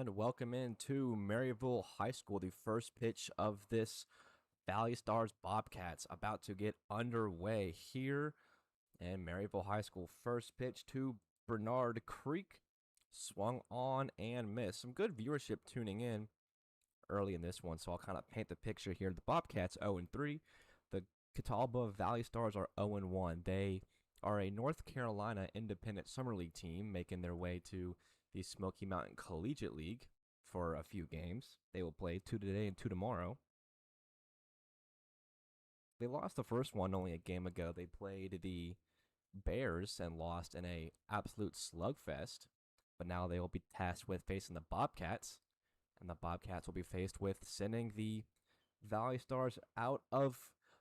and welcome into Maryville High School. The first pitch of this ValleyStars Bobcats about to get underway here in Maryville High School. First pitch to Bernard Creek, swung on and missed. Some good viewership tuning in early in this one, so I'll kind of paint the picture here. The Bobcats 0-3. The Catawba ValleyStars are 0-1. They are a North Carolina Independent Summer League team making their way to the Smoky Mountain Collegiate League for a few games. They will play 2 today and 2 tomorrow. They lost the first one only a game ago. They played the Bears and lost in a absolute slugfest. But now they will be tasked with facing the Bobcats. And the Bobcats will be faced with sending the ValleyStars out of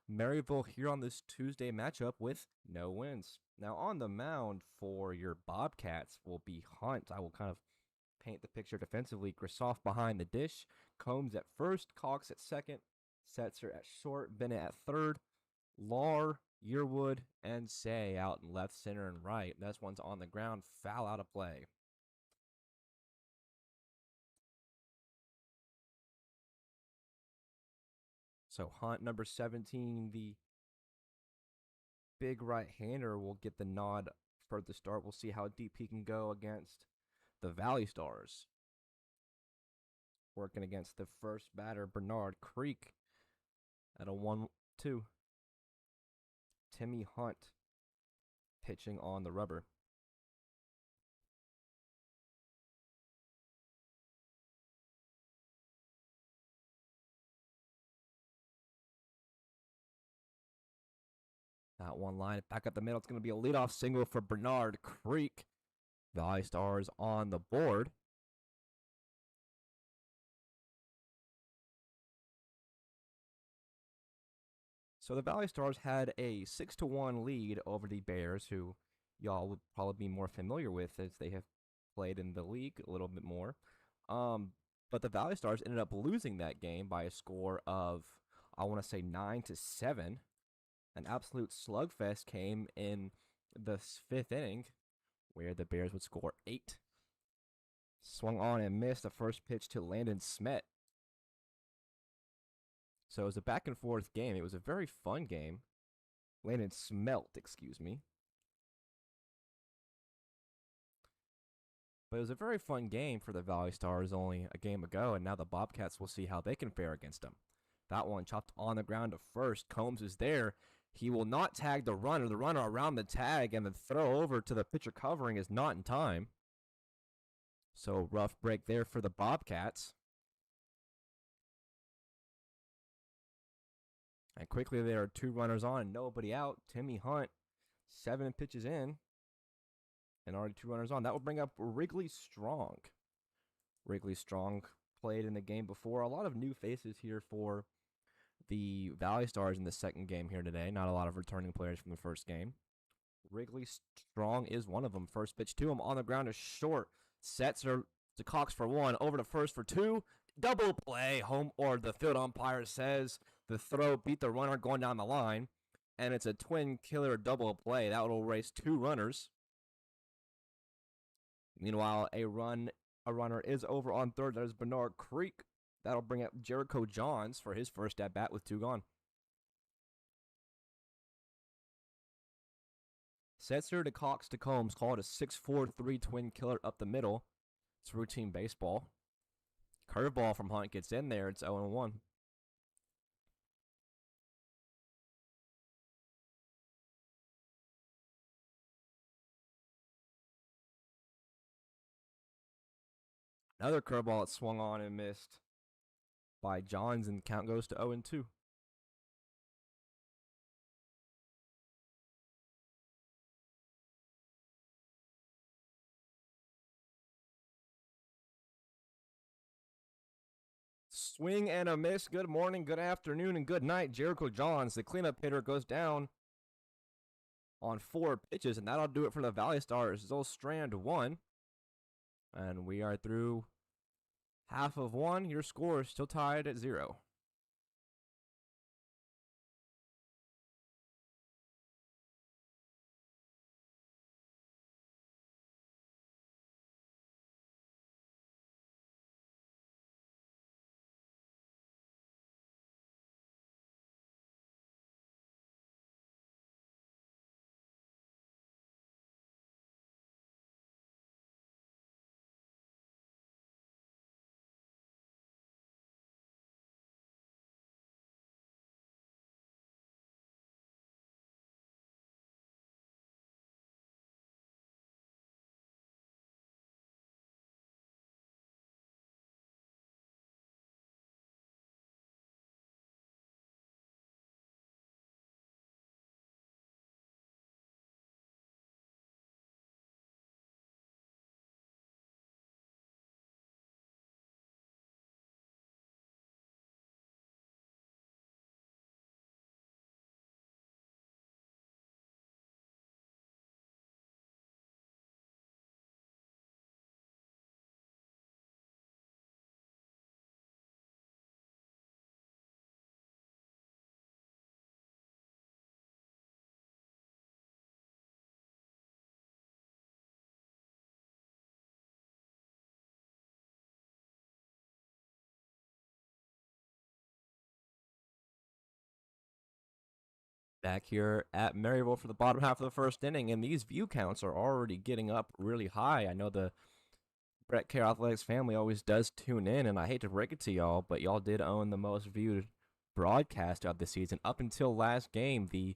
Maryville here on this Tuesday matchup with no wins. Now on the mound for your Bobcats will be Hunt. I will kind of paint the picture defensively. Grisoff behind the dish, Combs at first, Cox at second, Setzer at short, Bennett at third, Lar, Yearwood, and Say out in left, center, and right. This one's on the ground, foul out of play. So Hunt, number 17, the big right-hander, will get the nod for the start. We'll see how deep he can go against the ValleyStars. Working against the first batter, Bernard Creek, at a 1-2. Timmy Hunt pitching on the rubber. That one line back up the middle. It's going to be a leadoff single for Bernard Creek. ValleyStars on the board. So the ValleyStars had a 6-1 lead over the Bears, who y'all would probably be more familiar with as they have played in the league a little bit more. But the ValleyStars ended up losing that game by a score of, I want to say, 9-7. An absolute slugfest came in the 5th inning, where the Bears would score 8. Swung on and missed the first pitch to Landon Smet. So it was a back-and-forth game. It was a very fun game. Landon Smelt, excuse me. But it was a very fun game for the ValleyStars only a game ago, and now the Bobcats will see how they can fare against them. That one chopped on the ground to first. Combs is there. He will not tag the runner. The runner around the tag, and the throw over to the pitcher covering is not in time. So rough break there for the Bobcats. And quickly there are 2 runners on and nobody out. Timmy Hunt, 7 pitches in, and already 2 runners on. That will bring up Wrigley Strong. Wrigley Strong played in the game before. A lot of new faces here for the ValleyStars in the second game here today. Not a lot of returning players from the first game. Wrigley Strong is one of them. First pitch to him on the ground is short. Setzer to Cox for 1. Over to first for 2. Double play. Home, or the field umpire says the throw beat the runner going down the line. And it's a twin killer double play. That will race 2 runners. Meanwhile, a runner is over on third. That is Bernard Creek. That'll bring up Jericho Johns for his first at-bat with 2 gone. Setzer to Cox to Combs, called a 6-4-3 twin killer up the middle. It's routine baseball. Curveball from Hunt gets in there. It's 0-1. Another curveball that swung on and missed by Johns, and the count goes to 0-2. Swing and a miss. Good morning, good afternoon, and good night. Jericho Johns, the cleanup hitter, goes down on 4 pitches, and that'll do it for the ValleyStars. They'll strand 1, and we are through half of 1. Your score is still tied at 0. Back here at Maryville for the bottom half of the first inning, and these view counts are already getting up really high. I know the Brett Care Athletics family always does tune in, and I hate to break it to y'all, but y'all did own the most viewed broadcast of the season up until last game. The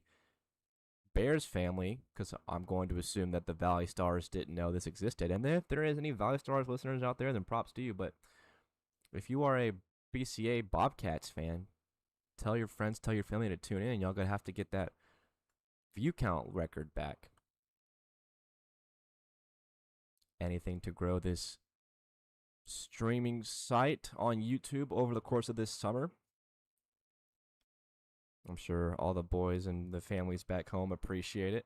Bears family, because I'm going to assume that the ValleyStars didn't know this existed, and if there is any ValleyStars listeners out there, then props to you. But if you are a BCA Bobcats fan, tell your friends, tell your family to tune in. Y'all gonna have to get that view count record back. Anything to grow this streaming site on YouTube over the course of this summer. I'm sure all the boys and the families back home appreciate it.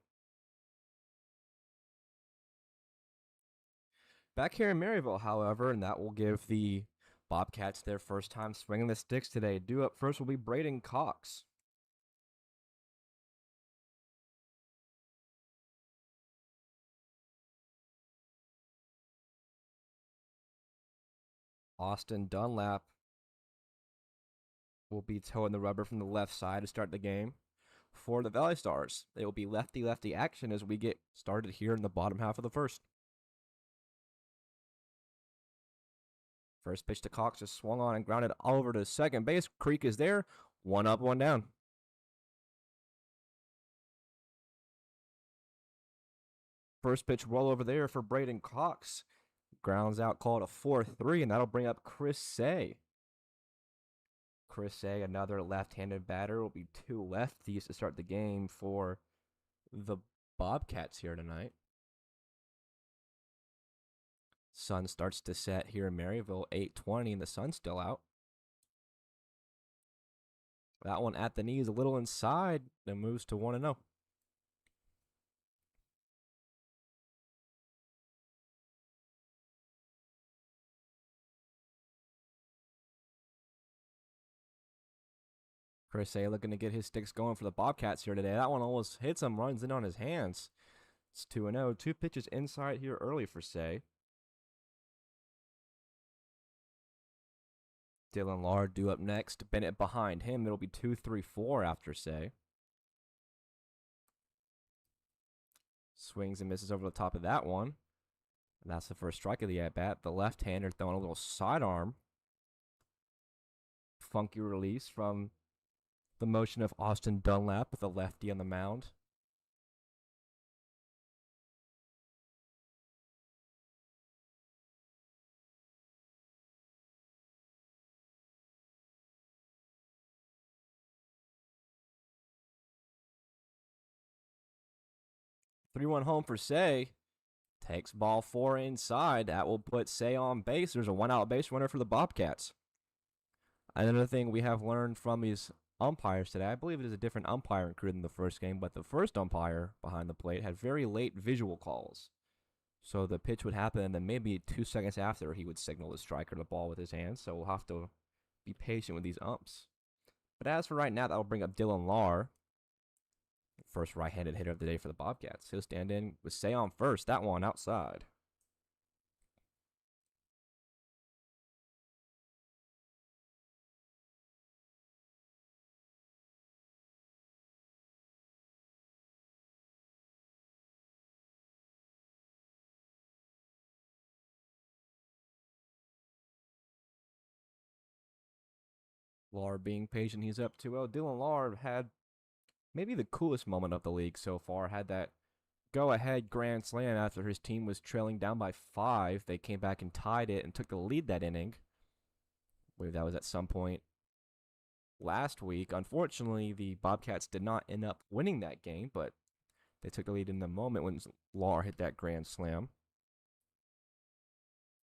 Back here in Maryville, however, and that will give the Bobcats their first time swinging the sticks today. Due up first will be Braden Cox. Austin Dunlap will be towing the rubber from the left side to start the game. For the ValleyStars, it will be lefty-lefty action as we get started here in the bottom half of the first. First pitch to Cox is swung on and grounded over to second base. Creek is there. One up, one down. First pitch roll over there for Braden Cox. Grounds out, called a 4-3, and that'll bring up Chris Say. Chris Say, another left-handed batter, will be two lefties to start the game for the Bobcats here tonight. Sun starts to set here in Maryville, 8:20, and the sun's still out. That one at the knees, a little inside, and moves to 1-0. Chris Say looking to get his sticks going for the Bobcats here today. That one almost hits him, runs in on his hands. It's 2-0. Two pitches inside here early for Say. Dylan Lard due up next. Bennett behind him. It'll be 2-3-4 after Say. Swings and misses over the top of that one. And that's the first strike of the at-bat. The left-hander throwing a little sidearm. Funky release from the motion of Austin Dunlap with a lefty on the mound. Three-one home for Say. Takes ball four inside. That will put Say on base. There's a one-out base runner for the Bobcats. Another thing we have learned from these umpires today, I believe it is a different umpiring crew than the first game, but the first umpire behind the plate had very late visual calls. So the pitch would happen, and then maybe 2 seconds after, he would signal the striker the ball with his hands. So we'll have to be patient with these umps. But as for right now, that will bring up Dylan Lar, first right-handed hitter of the day for the Bobcats. He'll stand in with Say on first. That one outside. Lar being patient. He's up 2-0. Dylan Lar had maybe the coolest moment of the league so far. Had that go-ahead grand slam after his team was trailing down by 5. They came back and tied it and took the lead that inning. I believe that was at some point last week. Unfortunately, the Bobcats did not end up winning that game, but they took the lead in the moment when Lar hit that grand slam.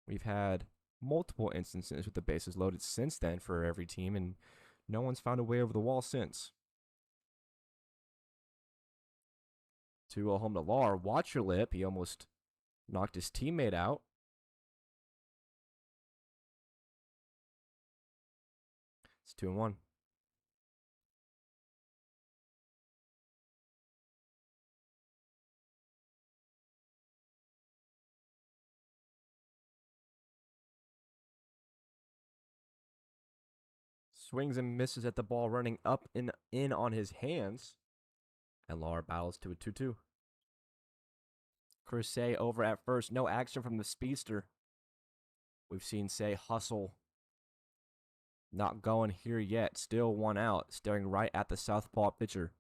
We've had multiple instances with the bases loaded since then for every team, and no one's found a way over the wall since. 2-0 home to Lar. Watch your lip. He almost knocked his teammate out. It's 2-1. Swings and misses at the ball, running up and in on his hands. And Laura battles to a 2-2. Crusade over at first. No action from the speedster. We've seen Say hustle. Not going here yet. Still one out. Staring right at the southpaw pitcher.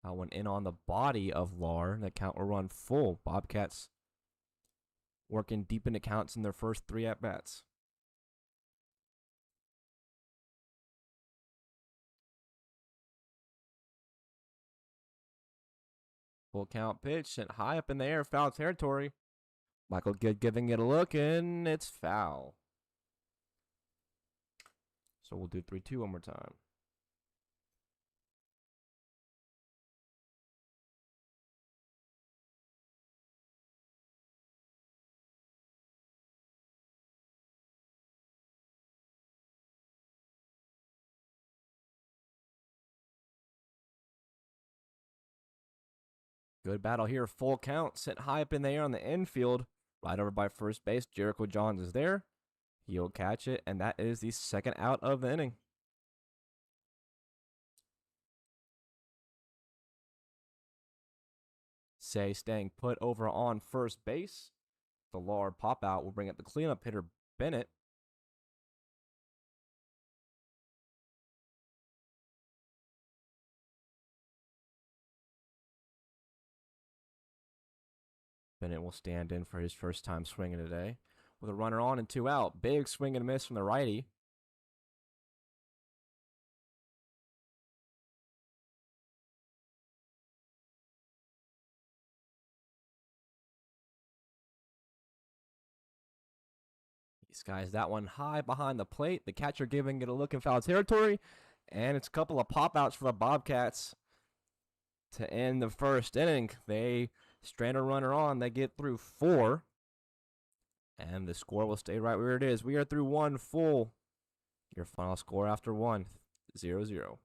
That one in on the body of Lar. The count will run full. Bobcats working deep into counts in their first 3 at-bats. Full count pitch sent high up in the air. Foul territory. Michael Good giving it a look, and it's foul. So we'll do 3-2 one more time. Good battle here. Full count. Sent high up in the air on the infield. Right over by first base. Jericho Johns is there. He'll catch it, and that is the second out of the inning. Say staying put over on first base. The Lard pop out will bring up the cleanup hitter, Bennett. Bennett will stand in for his first time swinging today. With a runner on and 2 out. Big swing and miss from the righty. He skies that one high behind the plate. The catcher giving it a look in foul territory. And it's a couple of pop outs for the Bobcats to end the first inning. They strand a runner on. They get through 4. And the score will stay right where it is. We are through 1 full. Your final score after 1, 0-0.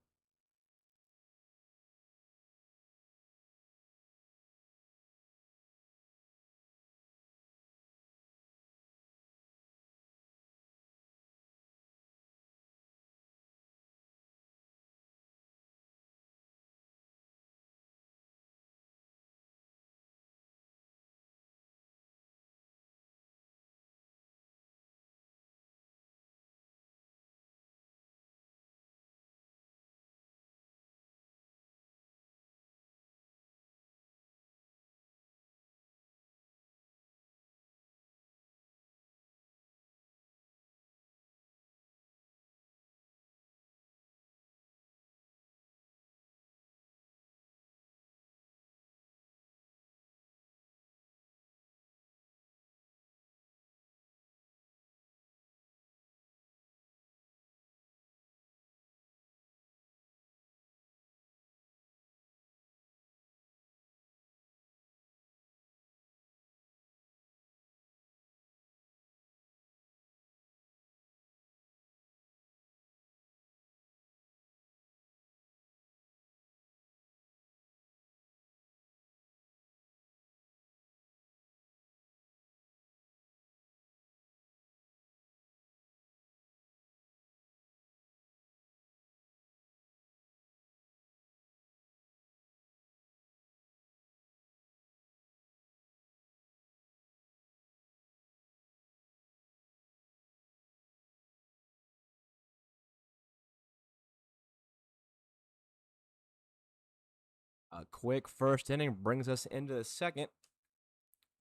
A quick first inning brings us into the second.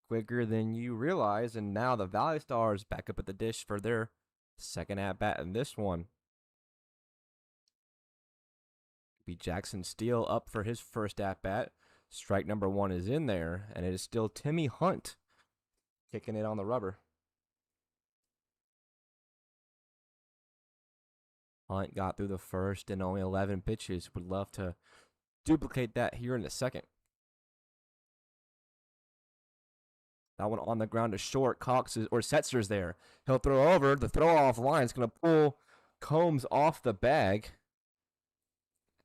Quicker than you realize, and now the ValleyStars back up at the dish for their second at-bat in this one. Be Jackson Steele up for his first at-bat. Strike number 1 is in there, and it is still Timmy Hunt kicking it on the rubber. Hunt got through the first in only 11 pitches. Would love to duplicate that here in the second. That one on the ground to short. Cox is, or Setzer's there. He'll throw over. The throw off line is going to pull Combs off the bag.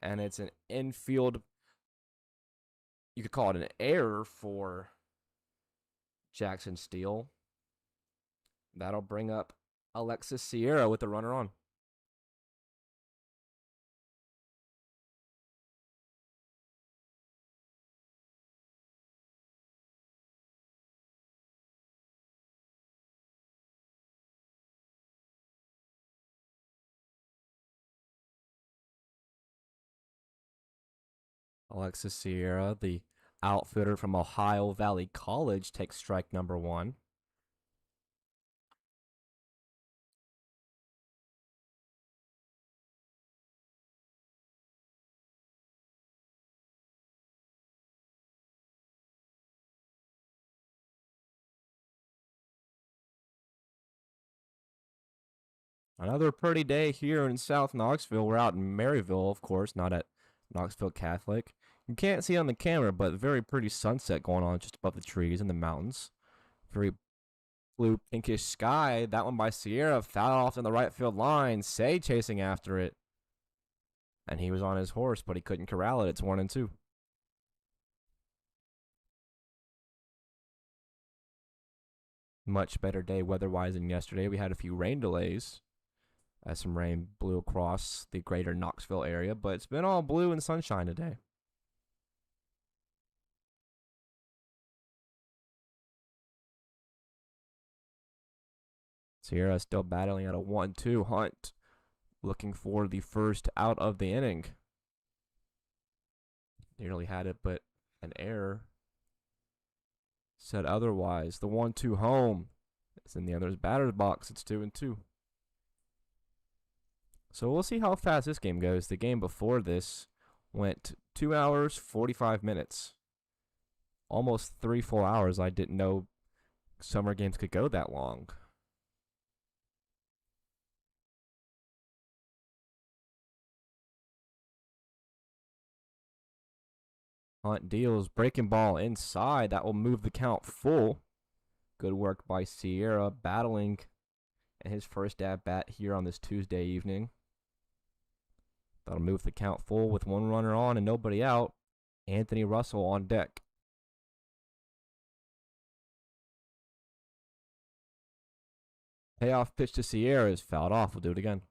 And it's an infield, you could call it an error for Jackson Steele. That'll bring up Alexis Sierra with the runner on. Alexis Sierra, the outfielder from Ohio Valley College, takes strike number 1. Another pretty day here in South Knoxville. We're out in Maryville, of course, not at Knoxville Catholic. You can't see on the camera, but very pretty sunset going on just above the trees and the mountains. Very blue pinkish sky. That one by Sierra, foul off in the right field line. Say chasing after it. And he was on his horse, but he couldn't corral it. It's 1-2. Much better day weather-wise than yesterday. We had a few rain delays as some rain blew across the greater Knoxville area, but it's been all blue and sunshine today. Sierra still battling at a 1-2. Hunt looking for the first out of the inning. Nearly had it, but an error said otherwise. The 1-2 home. It's in the other's batter's box. It's 2-2. So we'll see how fast this game goes. The game before this went 2 hours, 45 minutes. Almost 3 full hours. I didn't know summer games could go that long. Hunt deals, breaking ball inside. That will move the count full. Good work by Sierra, battling in his first at bat here on this Tuesday evening. That'll move the count full with 1 runner on and nobody out. Anthony Russell on deck. Payoff pitch to Sierra is fouled off. We'll do it again.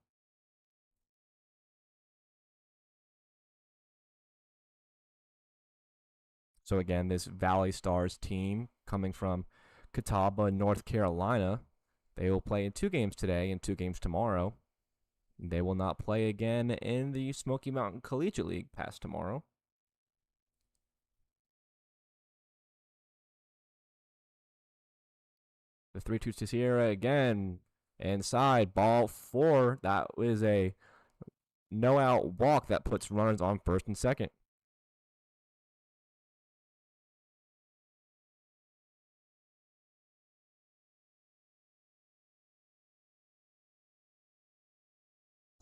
So again, this ValleyStars team coming from Catawba, North Carolina, they will play in 2 games today and 2 games tomorrow. They will not play again in the Smoky Mountain Collegiate League past tomorrow. The 3-2 to Sierra again. Inside, ball 4. That was a no-out walk that puts runners on first and second.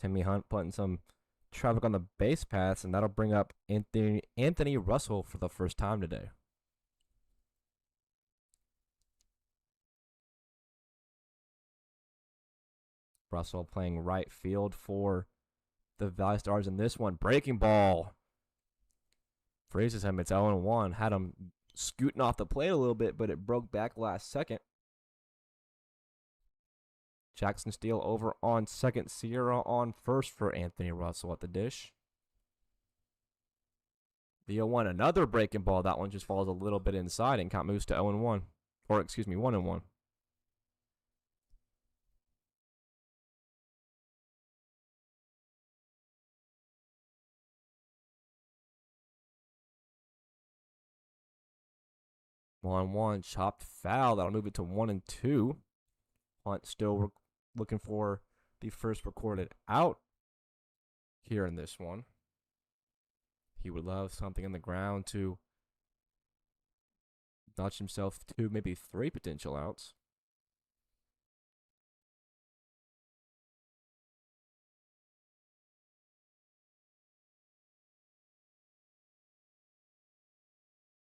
Timmy Hunt putting some traffic on the base paths, and that'll bring up Anthony Russell for the first time today. Russell playing right field for the ValleyStars in this one. Breaking ball. Freezes him. It's 0-1. Had him scooting off the plate a little bit, but it broke back last second. Jackson Steele over on second. Sierra on first for Anthony Russell at the dish. The 0-1, another breaking ball. That one just falls a little bit inside and count moves to 0-1. Or, excuse me, 1-1. One chopped foul. That'll move it to 1-2. Hunt still looking for the first recorded out here in this one. He would love something on the ground to notch himself to maybe 3 potential outs.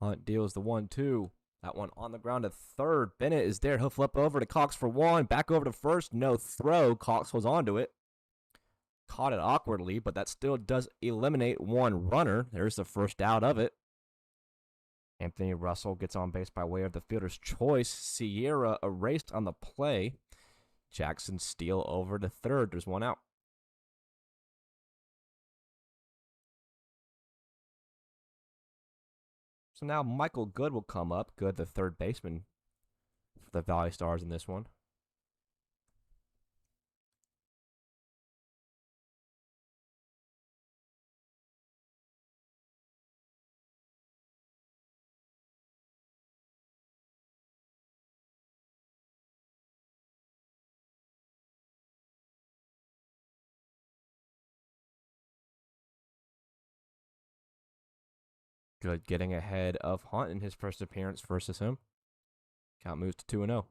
Hunt deals the 1-2. That one on the ground to third. Bennett is there. He'll flip over to Cox for 1. Back over to first. No throw. Cox holds on to it. Caught it awkwardly, but that still does eliminate 1 runner. There's the first out of it. Anthony Russell gets on base by way of the fielder's choice. Sierra erased on the play. Jackson Steele over to third. There's 1 out. So now Michael Good will come up. Good, the third baseman for the ValleyStars in this one. Good, getting ahead of Hunt in his first appearance versus him. Count moves to 2-0.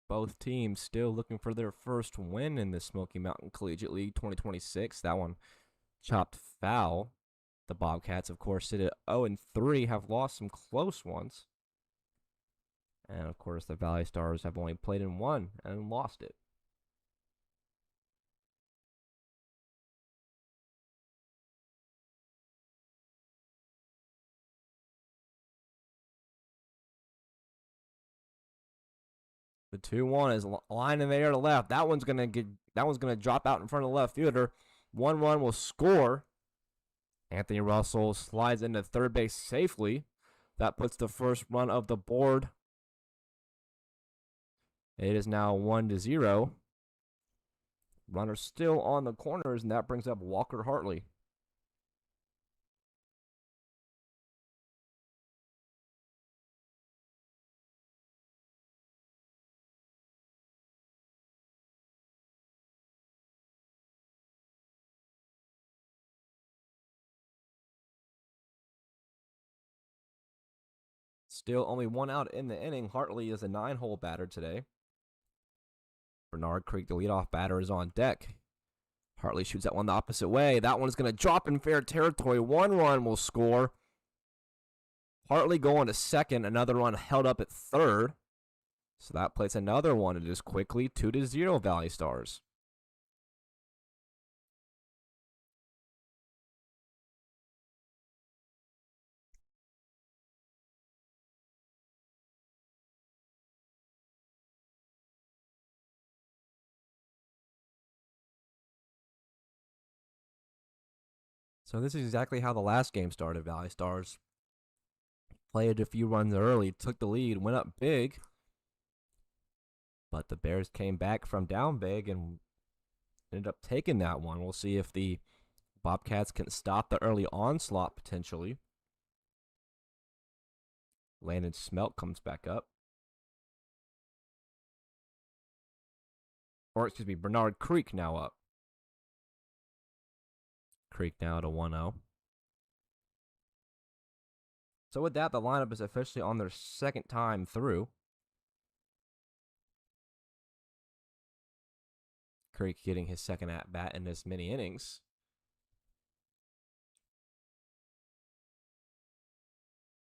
Both teams still looking for their first win in the Smoky Mountain Collegiate League 2026. That one chopped foul. The Bobcats, of course, sit at 0-3, have lost some close ones. And, of course, the ValleyStars have only played in one and lost it. The 2-1 is lining there to left. That one's gonna drop out in front of the left fielder. 1-1 will score. Anthony Russell slides into third base safely. That puts the first run of the board. It is now 1-0. Runner still on the corners, and that brings up Walker Hartley. Still only one out in the inning. Hartley is a 9-hole batter today. Bernard Creek, the leadoff batter, is on deck. Hartley shoots that one the opposite way. That one's going to drop in fair territory. 1 run will score. Hartley going to second. Another run held up at third. So that plays another one. It is quickly 2-0 ValleyStars. So this is exactly how the last game started. ValleyStars played a few runs early, took the lead, went up big. But the Bears came back from down big and ended up taking that one. We'll see if the Bobcats can stop the early onslaught potentially. Landon Smelt comes back up. Or, excuse me, Bernard Creek now up. Creek now at a 1-0. So with that, the lineup is officially on their second time through. Creek getting his second at-bat in this many innings.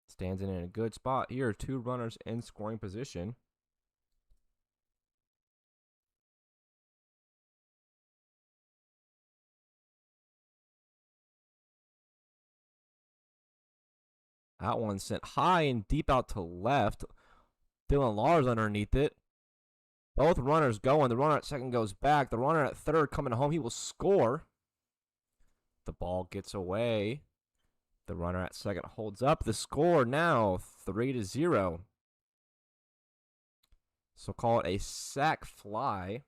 Stands in a good spot here. 2 runners in scoring position. That one sent high and deep out to left. Dylan Lars underneath it. Both runners going. The runner at second goes back. The runner at third coming home. He will score. The ball gets away. The runner at second holds up. The score now 3-0. So call it a sac fly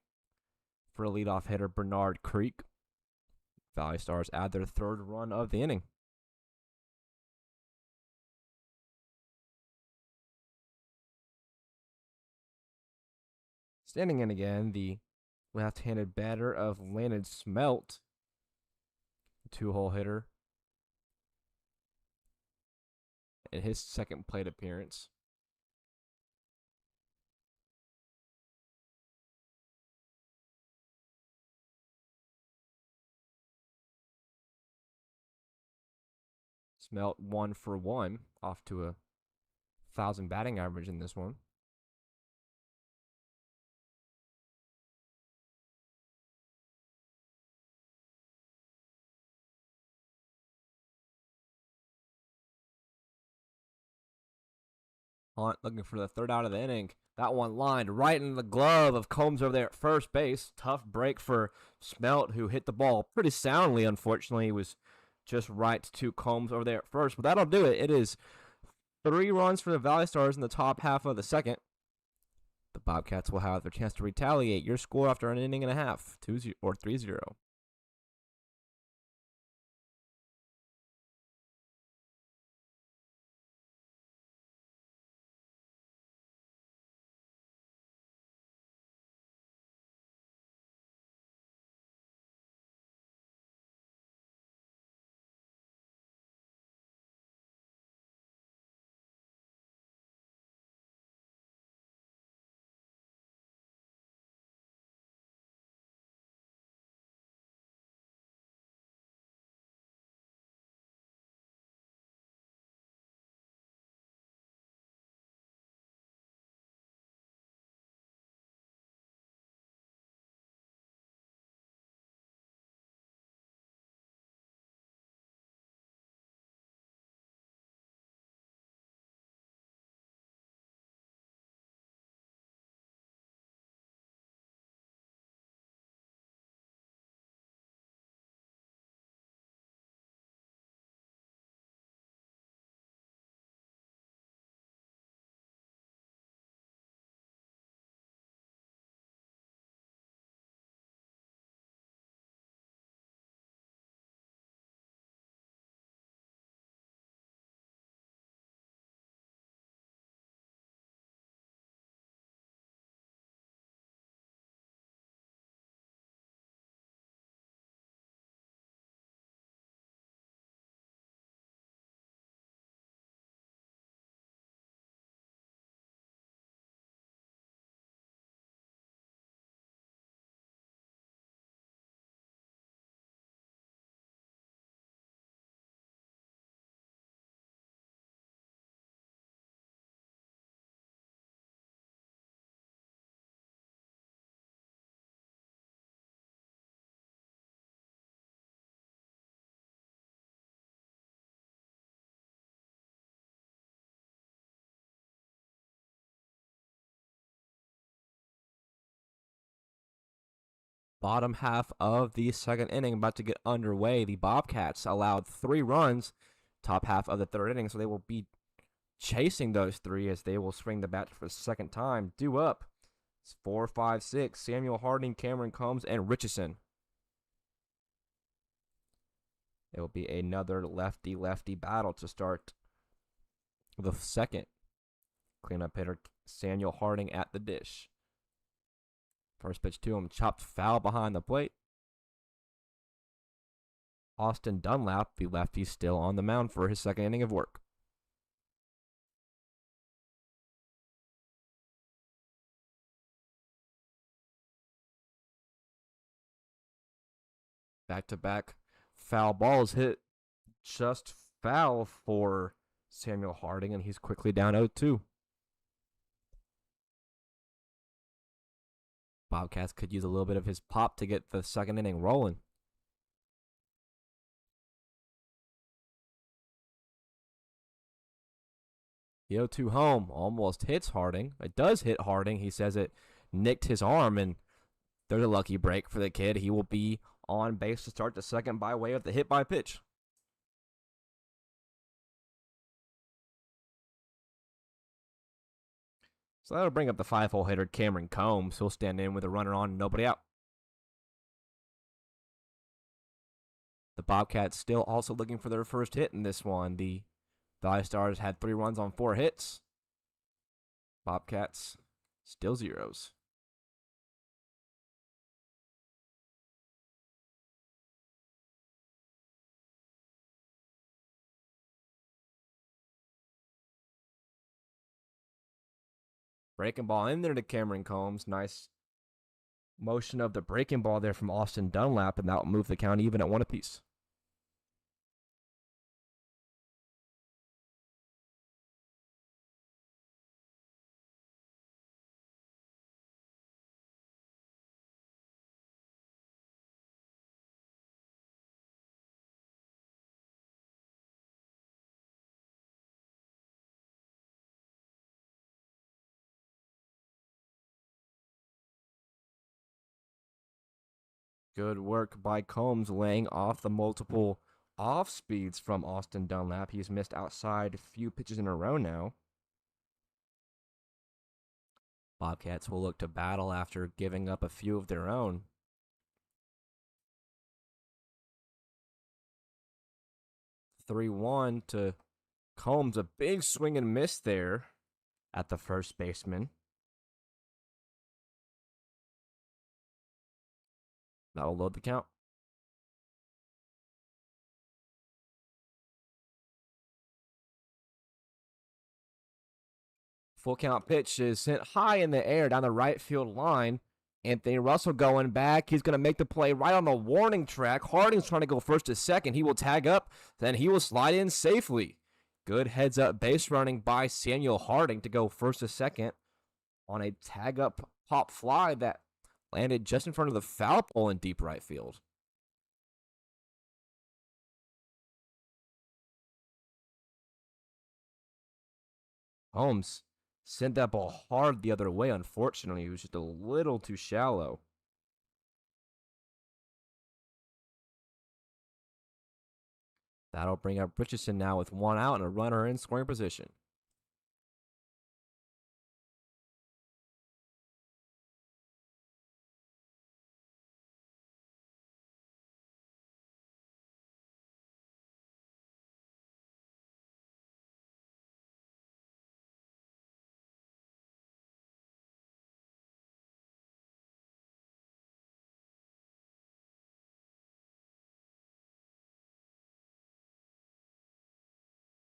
for leadoff hitter Bernard Creek. ValleyStars add their third run of the inning. Standing in again, the left-handed batter of Landon Smelt, 2-hole hitter, in his second plate appearance. Smelt 1 for 1, off to a 1,000 batting average in this one. Hunt looking for the third out of the inning. That one lined right in the glove of Combs over there at first base. Tough break for Smelt, who hit the ball pretty soundly. Unfortunately, he was just right to Combs over there at first. But that'll do it. It is 3 runs for the ValleyStars in the top half of the second. The Bobcats will have their chance to retaliate. Your score after an inning and a half, 2-0 or 3-0. Bottom half of the second inning about to get underway. The Bobcats allowed 3 runs top half of the third inning, so they will be chasing those 3 as they will swing the bat for the second time. Due up. It's 4, 5, 6. Samuel Harding, Cameron Combs, and Richardson. It will be another lefty-lefty battle to start the second. Cleanup hitter Samuel Harding at the dish. First pitch to him, chopped foul behind the plate. Austin Dunlap, the lefty, still on the mound for his second inning of work. Back-to-back foul balls hit just foul for Samuel Harding, and he's quickly down 0-2. Bobcats could use a little bit of his pop to get the second inning rolling. The 0-2 home almost hits Harding. It does hit Harding. He says it nicked his arm, and there's a lucky break for the kid. He will be on base to start the second by way of the hit by pitch. So that'll bring up the 5-hole hitter Cameron Combs. He'll stand in with a runner on and nobody out. The Bobcats still also looking for their first hit in this one. The ValleyStars had 3 runs on 4 hits. Bobcats still zeros. Breaking ball in there to Cameron Combs. Nice motion of the breaking ball there from Austin Dunlap, and that will move the count even at 1 apiece. Good work by Combs laying off the multiple off speeds from Austin Dunlap. He's missed outside a few pitches in a row now. Bobcats will look to battle after giving up a few of their own. 3-1 to Combs. A big swing and miss there at the first baseman. That will load the count. Full count pitch is sent high in the air down the right field line. Anthony Russell going back. He's going to make the play right on the warning track. Harding's trying to go first to second. He will tag up. Then he will slide in safely. Good heads-up base running by Samuel Harding to go first to second on a tag-up pop fly that landed just in front of the foul pole in deep right field. Holmes sent that ball hard the other way, unfortunately. It was just a little too shallow. That'll bring up Richardson now with 1 out and a runner in scoring position.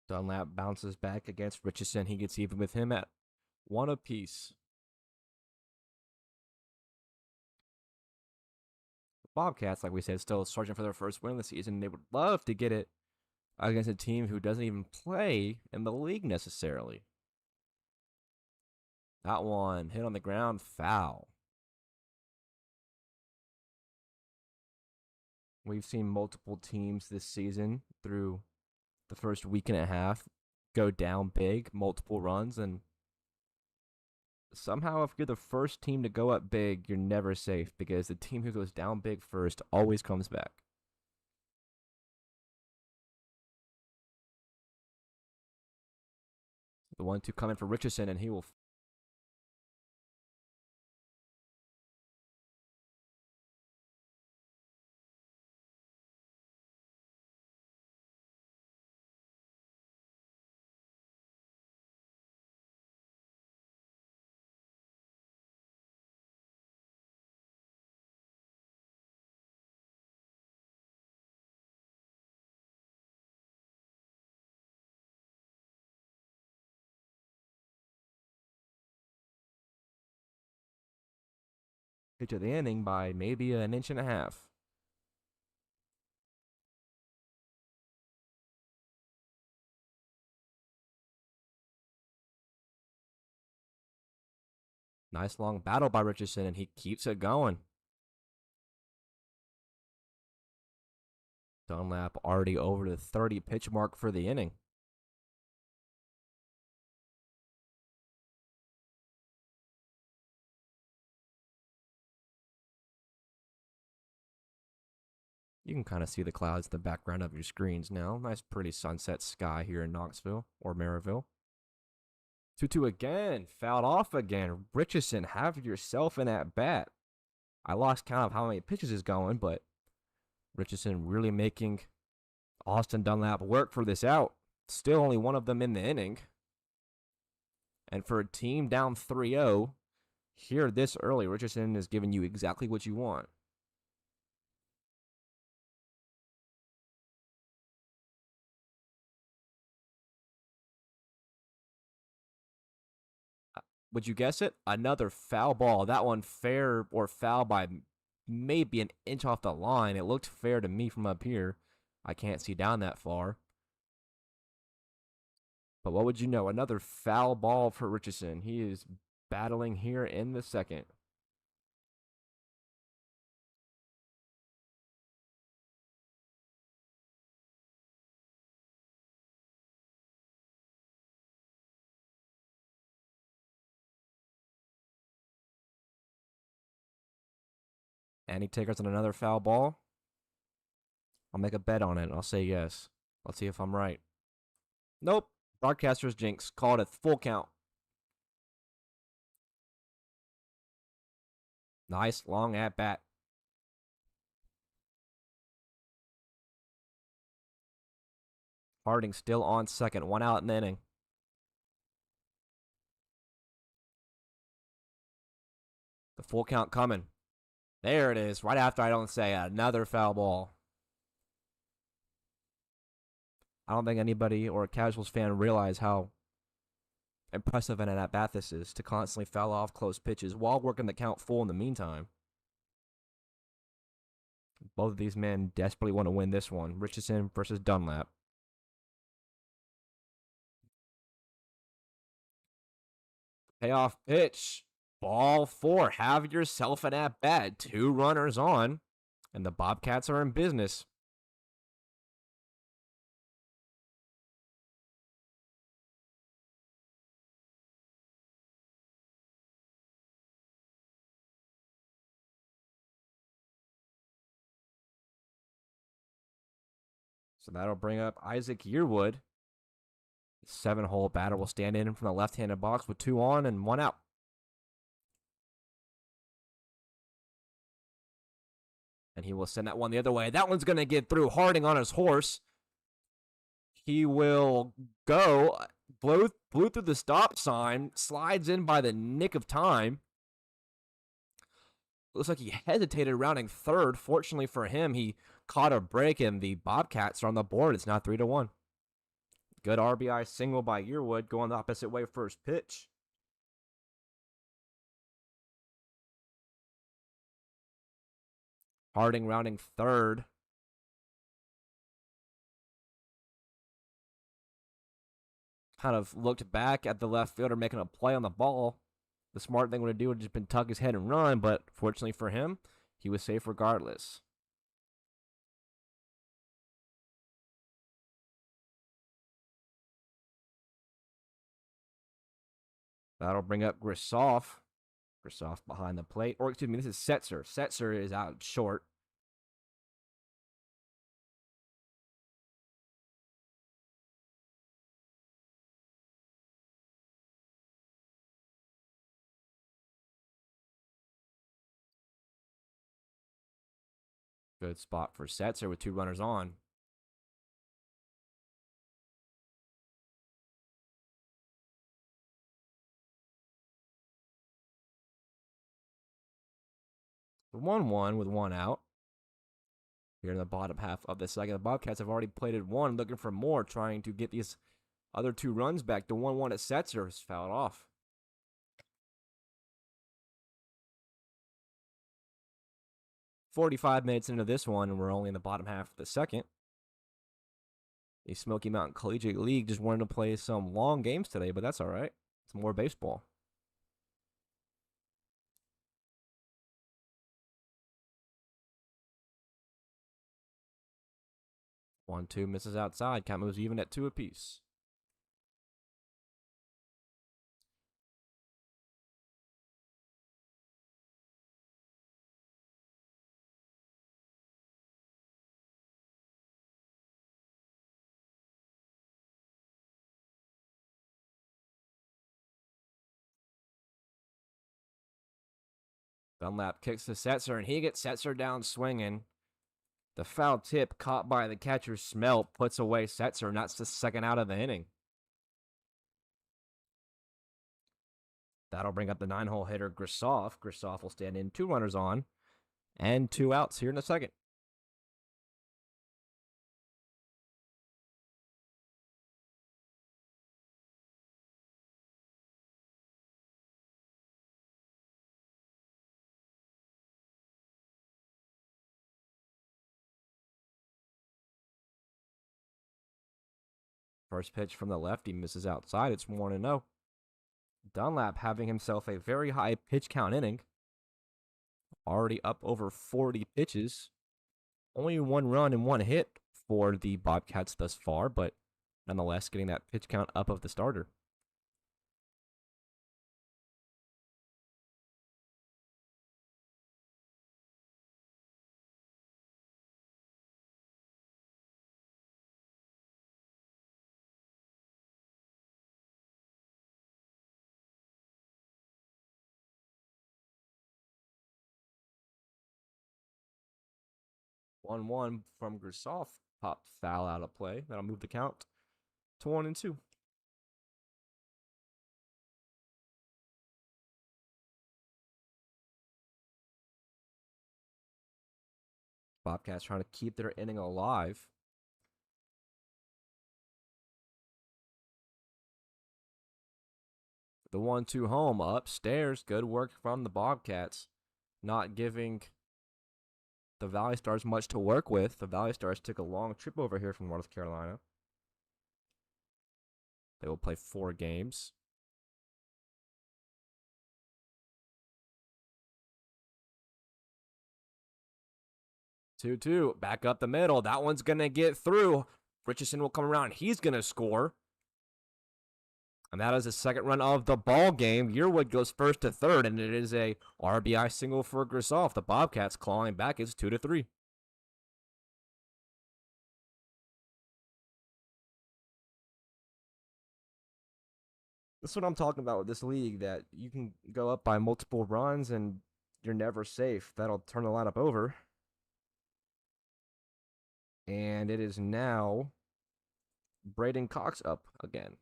Dunlap bounces back against Richardson. He gets even with him at 1 apiece. The Bobcats, like we said, still searching for their first win of the season. They would love to get it against a team who doesn't even play in the league necessarily. That one hit on the ground, foul. We've seen multiple teams this season through the first week and a half go down big, multiple runs, and Somehow, if you're the first team to go up big, you're never safe because the team who goes down big first always comes back. The 1-2 coming for Richardson, and he will get to the inning by maybe an inch and a half. Nice long battle by Richardson, and he keeps it going. Dunlap already over the 30 pitch mark for the inning. You can kind of see the clouds in the background of your screens now. Nice, pretty sunset sky here in Knoxville or Maryville. 2-2 again. Fouled off again. Richardson, have yourself an at bat. I lost count of how many pitches is going, but Richardson really making Austin Dunlap work for this out. Still only one of them in the inning. And for a team down 3-0, here this early, Richardson is giving you exactly what you want. Would you guess it? Another foul ball. That one fair or foul by maybe an inch off the line. It looked fair to me from up here. I can't see down that far. But what would you know? Another foul ball for Richardson. He is battling here in the second. Any takers on another foul ball? I'll make a bet on it. I'll say yes. Let's see if I'm right. Nope. Broadcaster's jinx. Called a full count. Nice long at bat. Harding still on second. One out in the inning. The full count coming. There it is. Right after I don't say another foul ball. I don't think anybody or a Casuals fan realize how impressive an at bat this is to constantly foul off close pitches while working the count full in the meantime. Both of these men desperately want to win this one. Richardson versus Dunlap. Payoff pitch. Ball 4. Have yourself an at bat. 2 runners on, and the Bobcats are in business. So that'll bring up Isaac Yearwood. 7-hole batter will stand in from the left-handed box with 2 on and 1 out. And he will send that one the other way. That one's going to get through. Harding on his horse. He will go, blew through the stop sign, slides in by the nick of time. Looks like he hesitated rounding third. Fortunately for him, he caught a break, and the Bobcats are on the board. It's now 3-1. Good RBI single by Yearwood, going the opposite way first pitch. Harding rounding third. Kind of looked back at the left fielder making a play on the ball. The smart thing would do would have just been tuck his head and run, but fortunately for him, he was safe regardless. That'll bring up Grisoff. Grisoff behind the plate. Or, excuse me, this is Setzer. Setzer is out short. Good spot for Setzer with 2 runners on. The 1-1 with 1 out. Here in the bottom half of the second, the Bobcats have already plated 1, looking for more, trying to get these other 2 runs back. The 1-1 at Setzer is fouled off. 45 minutes into this one, and we're only in the bottom half of the second. The Smoky Mountain Collegiate League just wanted to play some long games today, but that's all right. It's more baseball. 1-2 misses outside. Count moves even at 2 apiece. Dunlap kicks to Setzer, and he gets Setzer down swinging. The foul tip caught by the catcher Smelt puts away Setzer, and that's the second out of the inning. That'll bring up the 9-hole hitter Grisoff. Grisoff will stand in, 2 runners on and 2 outs here in the second. First pitch from the lefty misses outside. It's 1-0. Dunlap having himself a very high pitch count inning. Already up over 40 pitches. Only 1 run and 1 hit for the Bobcats thus far, but nonetheless getting that pitch count up of the starter. One one from Grisoff. Popped foul out of play. That'll move the count to 1-2. Bobcats trying to keep their inning alive. The 1-2 home upstairs. Good work from the Bobcats. Not giving the ValleyStars much to work with. The ValleyStars took a long trip over here from North Carolina. They will play 4 games. Two, back up the middle. That one's going to get through. Richardson will come around. He's going to score. And that is the second run of the ball game. Yearwood goes first to third, and it is a RBI single for Grisoff. The Bobcats clawing back. It's 2-3. That's what I'm talking about with this league, that you can go up by multiple runs and you're never safe. That'll turn the lineup over. And it is now Braden Cox up again.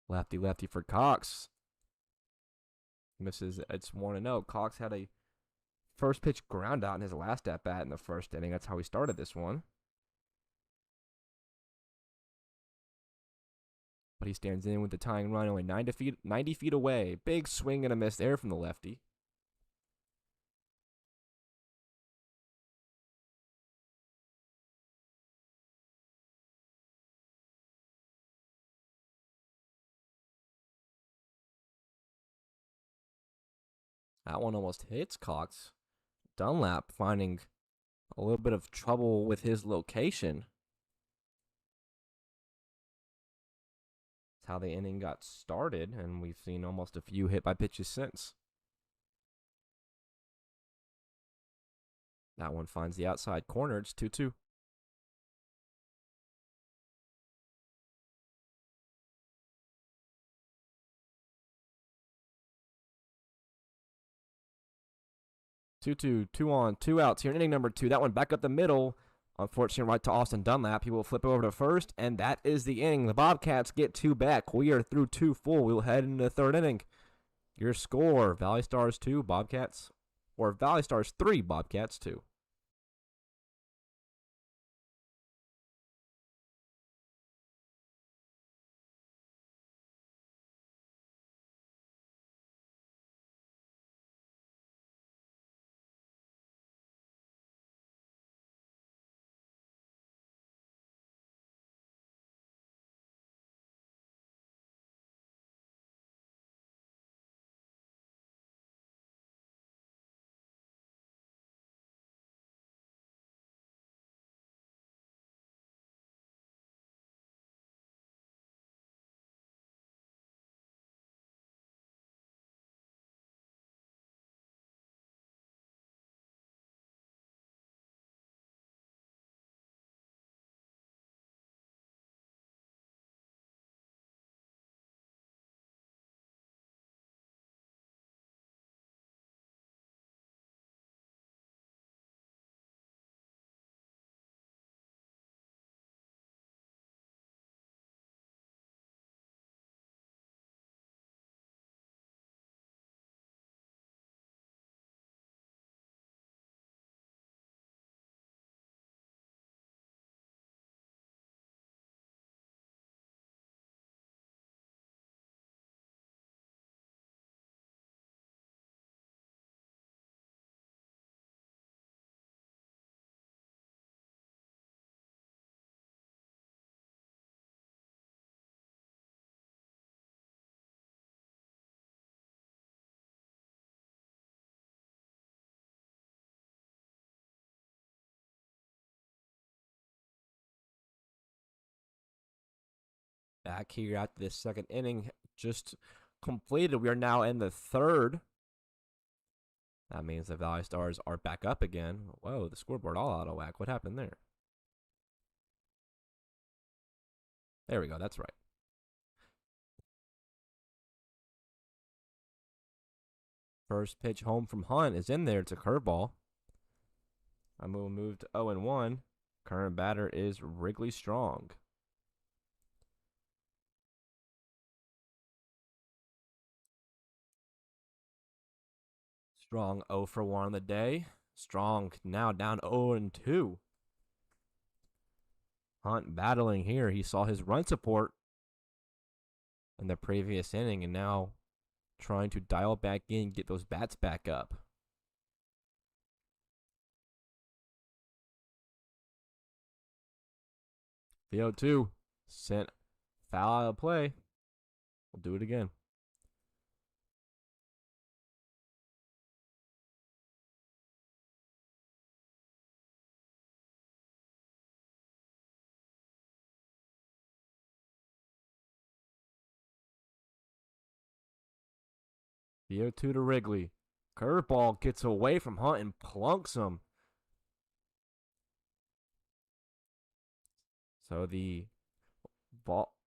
Lefty for Cox. Misses. It's 1-0. Cox had a first pitch ground out in his last at bat in the first inning. That's how he started this one. But he stands in with the tying run, only 90 feet away. Big swing and a miss there from the lefty. That one almost hits Cox. Dunlap finding a little bit of trouble with his location. That's how the inning got started, and we've seen almost a few hit by pitches since. That one finds the outside corner. It's 2-2. Two on, two outs here in inning number 2. That one back up the middle. Unfortunately, right to Austin Dunlap. He will flip over to first, and that is the inning. The Bobcats get 2 back. We are through 2 full. We'll head into the 3rd inning. Your score, ValleyStars 2, Bobcats, or ValleyStars 3, Bobcats 2. Back here after this 2nd inning just completed. We are now in the 3rd. That means the ValleyStars are back up again. Whoa, the scoreboard all out of whack. What happened there? There we go. That's right. First pitch home from Hunt is in there. It's a curveball. I'm going to move to 0-1. Current batter is Wrigley Strong. Strong 0 for 1 on the day. Strong now down 0-2. Hunt battling here. He saw his run support in the previous inning and now trying to dial back in, get those bats back up. The 0-2 sent foul out of play. We'll do it again. The 0-2 to Wrigley. Curveball gets away from Hunt and plunks him. So the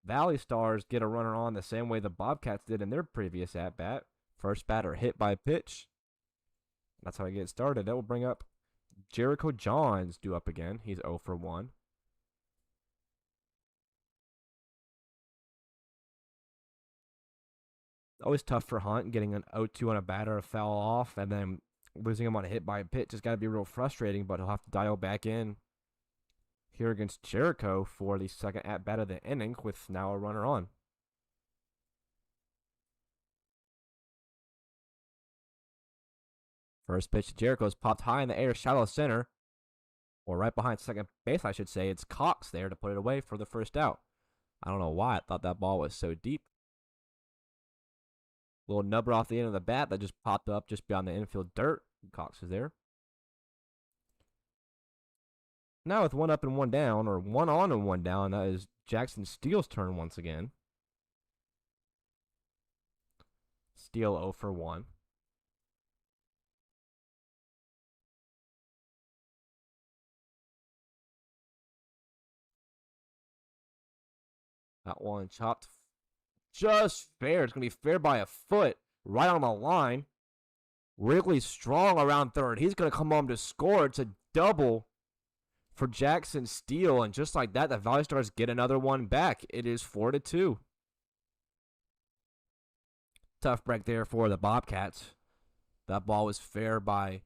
ValleyStars get a runner on the same way the Bobcats did in their previous at-bat. First batter hit by pitch. That's how I get started. That will bring up Jericho Johns due up again. He's 0 for 1. Always tough for Hunt getting an 0-2 on a batter, a foul off, and then losing him on a hit by a pitch. It's got to be real frustrating, but he'll have to dial back in here against Jericho for the 2nd at-bat of the inning with now a runner on. First pitch to Jericho is popped high in the air, shallow center, or right behind second base, I should say. It's Cox there to put it away for the 1st out. I don't know why I thought that ball was so deep. Little nubber off the end of the bat that just popped up just beyond the infield dirt. Cox is there. Now with 1 up and 1 down, or 1 on and 1 down, that is Jackson Steele's turn once again. Steele 0 for 1. That one chopped just fair. It's going to be fair by a foot. Right on the line. Wrigley strong around third. He's going to come home to score. It's a double for Jackson Steele. And just like that, the ValleyStars get another one back. It is 4-2. Tough break there for the Bobcats. That ball was fair by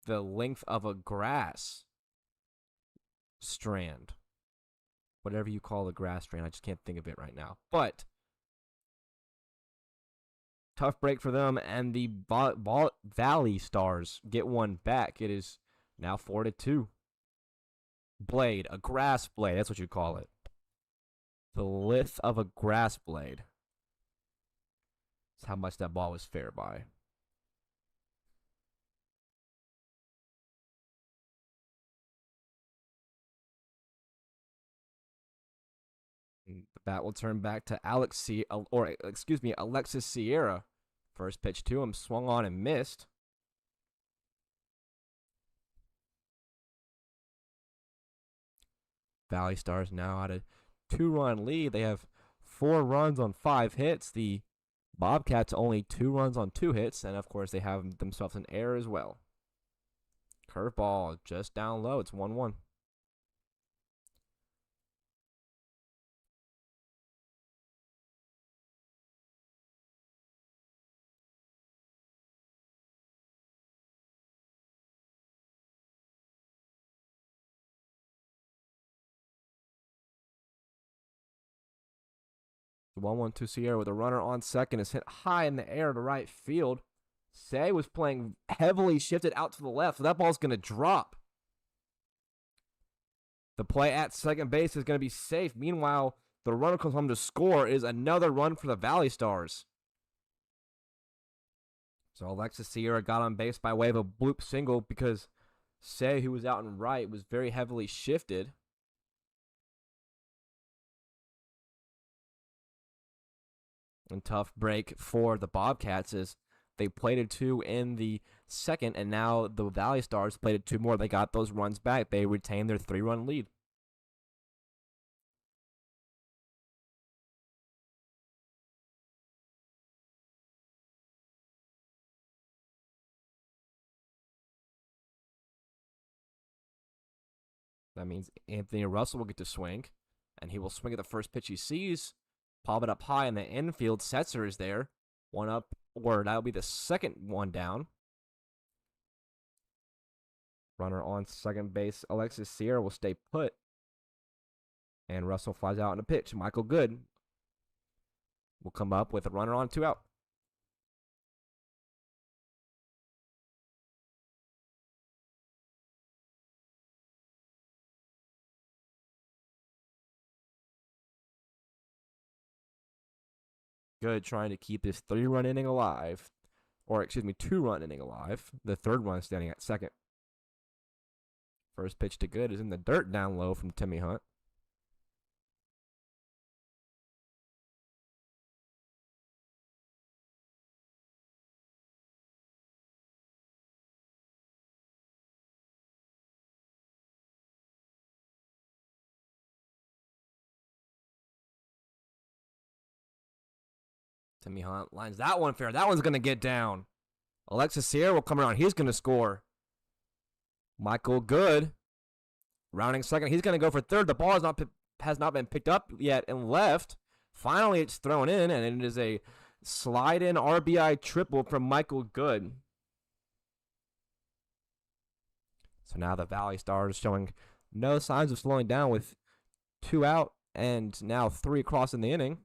the length of a grass strand. Whatever you call a grass strand. I just can't think of it right now. But tough break for them, and the ValleyStars get one back. It is now 4-2. Blade, a grass blade. That's what you call it. The length of a grass blade. That's how much that ball was fair by. The bat will turn back to Alexis Sierra. First pitch to him, swung on and missed. ValleyStars now at a 2-run lead. They have 4 runs on 5 hits. The Bobcats only 2 runs on 2 hits, and of course they have themselves an error as well. Curveball just down low. It's 1-1. The 1-1 to Sierra with a runner on second is hit high in the air to right field. Say was playing heavily shifted out to the left, so that ball's going to drop. The play at second base is going to be safe. Meanwhile, the runner comes home to score. Is another run for the ValleyStars. So Alexis Sierra got on base by way of a bloop single because Say, who was out in right, was very heavily shifted. And tough break for the Bobcats is they plated 2 in the second, and now the ValleyStars plated 2 more. They got those runs back. They retained their 3-run lead. That means Anthony Russell will get to swing, and he will swing at the first pitch he sees. Pop it up high in the infield. Setzer is there. One up, or that'll be the second one down. Runner on second base. Alexis Sierra will stay put. And Russell flies out on a pitch. Michael Good will come up with a runner on 2 out. Good trying to keep this 3-run inning alive. Or, excuse me, 2-run inning alive. The third one standing at second. First pitch to Good is in the dirt down low from Timmy Hunt. Timmy Hunt lines that one fair. That one's going to get down. Alexis Sierra will come around. He's going to score. Michael Good rounding second. He's going to go for third. The ball has not been picked up yet and left. Finally, it's thrown in, and it is a slide-in RBI triple from Michael Good. So now the ValleyStars showing no signs of slowing down with 2 out and now 3 across in the inning.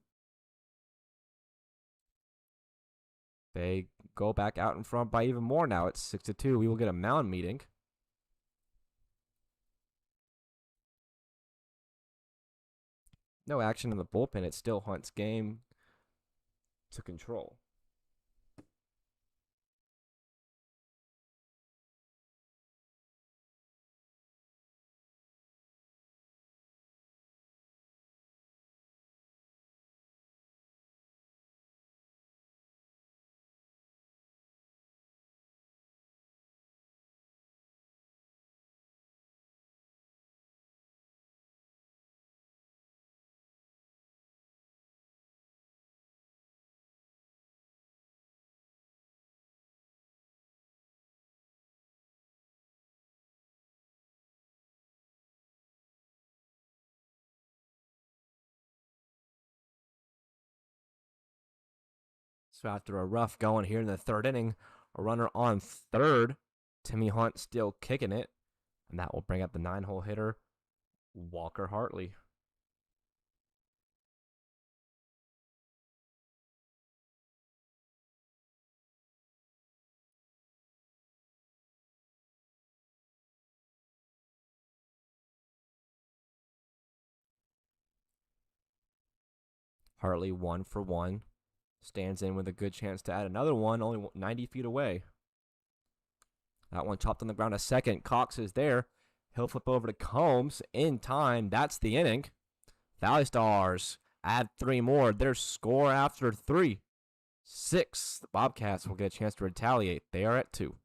They go back out in front by even more now. It's 6-2. We will get a mound meeting. No action in the bullpen. It's still Hunt's game to control. So after a rough going here in the third inning, a runner on third. Timmy Hunt still kicking it. And that will bring up the 9-hole hitter, Walker Hartley. Hartley 1 for 1. Stands in with a good chance to add another one, only 90 feet away. That one chopped on the ground a second. Cox is there. He'll flip over to Combs in time. That's the inning. ValleyStars add 3 more. Their score after 3. 6. The Bobcats will get a chance to retaliate. They are at 2.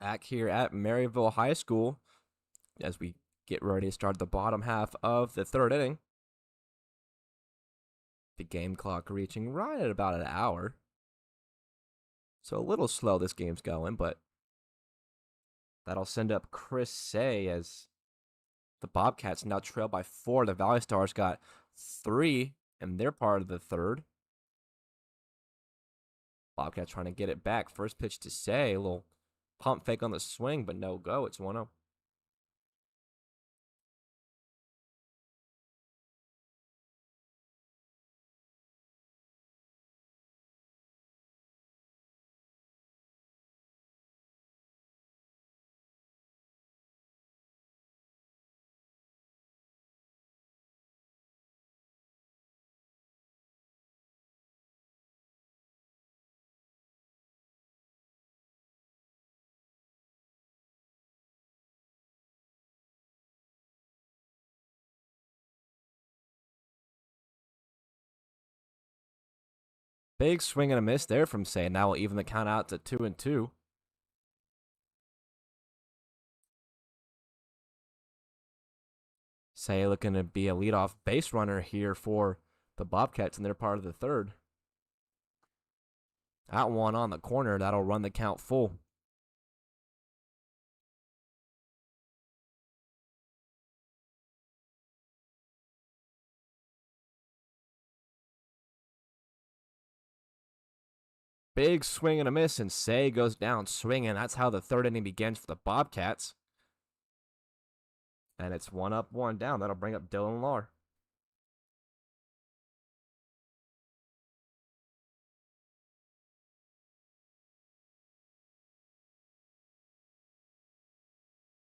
Back here at Maryville High School as we get ready to start the bottom half of the third inning. The game clock reaching right at about an hour. So a little slow this game's going, but that'll send up Chris Say as the Bobcats now trail by 4. The ValleyStars got 3 in their part of the third. Bobcats trying to get it back. First pitch to Say. A little pump fake on the swing, but no go. It's 1-0. Big swing and a miss there from Say. Now we'll even the count out to 2-2. Say looking to be a leadoff base runner here for the Bobcats in their part of the third. That one on the corner. That'll run the count full. Big swing and a miss, and Say goes down swinging. That's how the third inning begins for the Bobcats. And it's 1 up, 1 down. That'll bring up Dylan Lahr.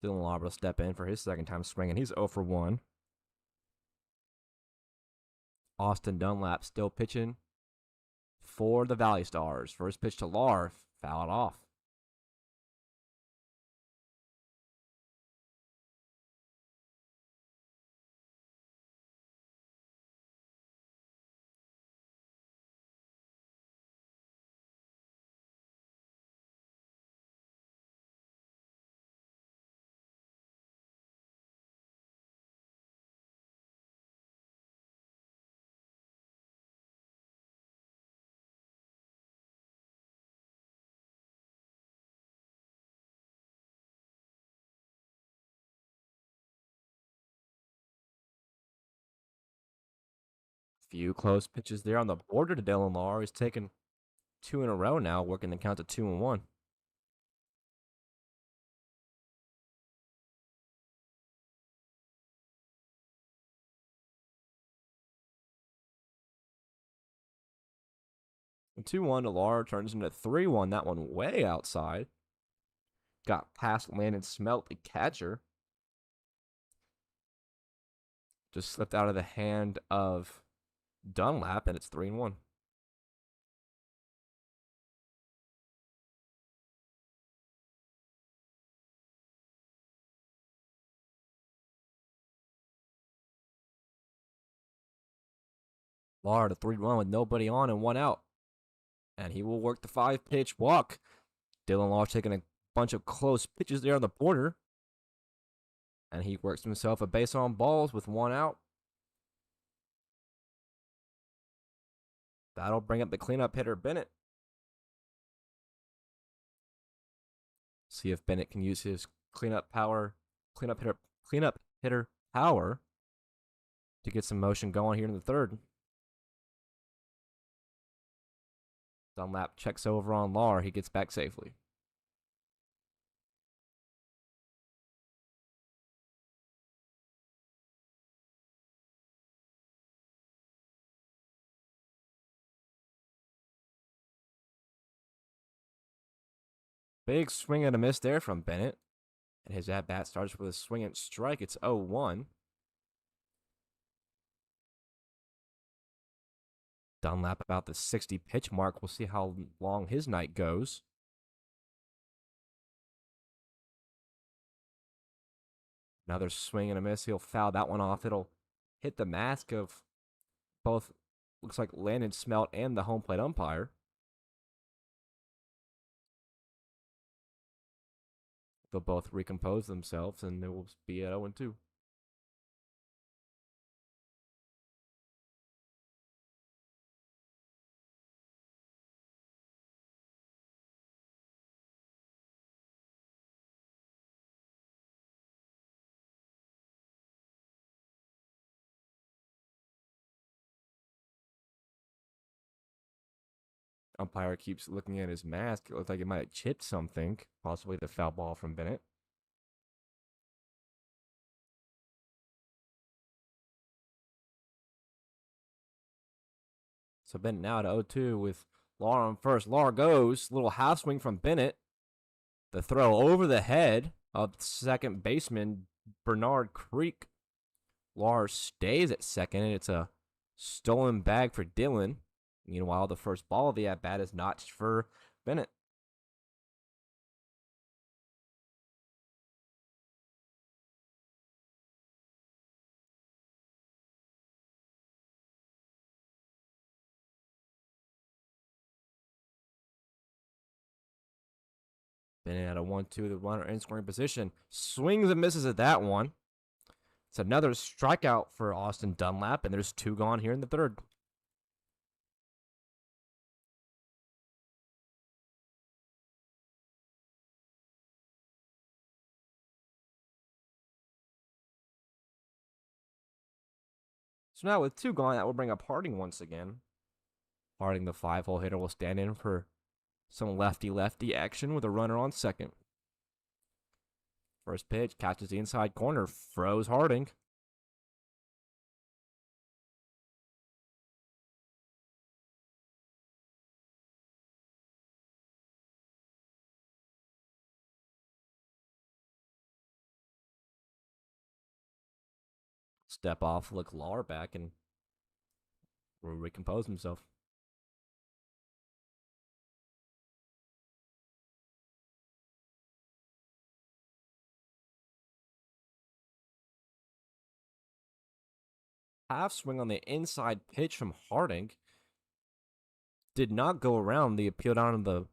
Dylan Lahr will step in for his second time swinging. He's 0 for 1. Austin Dunlap still pitching for the ValleyStars. First pitch to Lar, fouled off. Few close pitches there on the border to Dylan Lar. He's taken two in a row now, working the count to 2-1. And 2-1 to Lar turns into 3-1. That one way outside. Got past Landon Smelt, the catcher. Just slipped out of the hand of Dunlap, and it's 3-1. Lar to 3-1 with nobody on and one out. And he will work the 5-pitch walk. Dylan Lar taking a bunch of close pitches there on the border. And he works himself a base on balls with one out. That'll bring up the cleanup hitter, Bennett. See if Bennett can use his cleanup hitter power to get some motion going here in the third. Dunlap checks over on Lar. He gets back safely. Big swing and a miss there from Bennett. And his at-bat starts with a swing and strike. It's 0-1. Dunlap about the 60 pitch mark. We'll see how long his night goes. Another swing and a miss. He'll foul that one off. It'll hit the mask of both, looks like Landon Smelt and the home plate umpire. They'll both recompose themselves, and it will be at 0-2. Umpire keeps looking at his mask. It looks like it might have chipped something, possibly the foul ball from Bennett. So Bennett now to 0-2 with Lar on first. Lar goes. Little half swing from Bennett. The throw over the head of second baseman Bernard Creek. Lar stays at second, and it's a stolen bag for Dylan. Meanwhile, the first ball of the at-bat is notched for Bennett. Bennett at a 1-2, the runner in scoring position. Swings and misses at that one. It's another strikeout for Austin Dunlap, and there's two gone here in the third. So now with two gone, that will bring up Harding once again. Harding, the 5-hole hitter, will stand in for some lefty-lefty action with a runner on second. First pitch, catches the inside corner, froze Harding. Step off, look Lar back, and will recompose himself. Half swing on the inside pitch from Harding. Did not go around the appeal down to the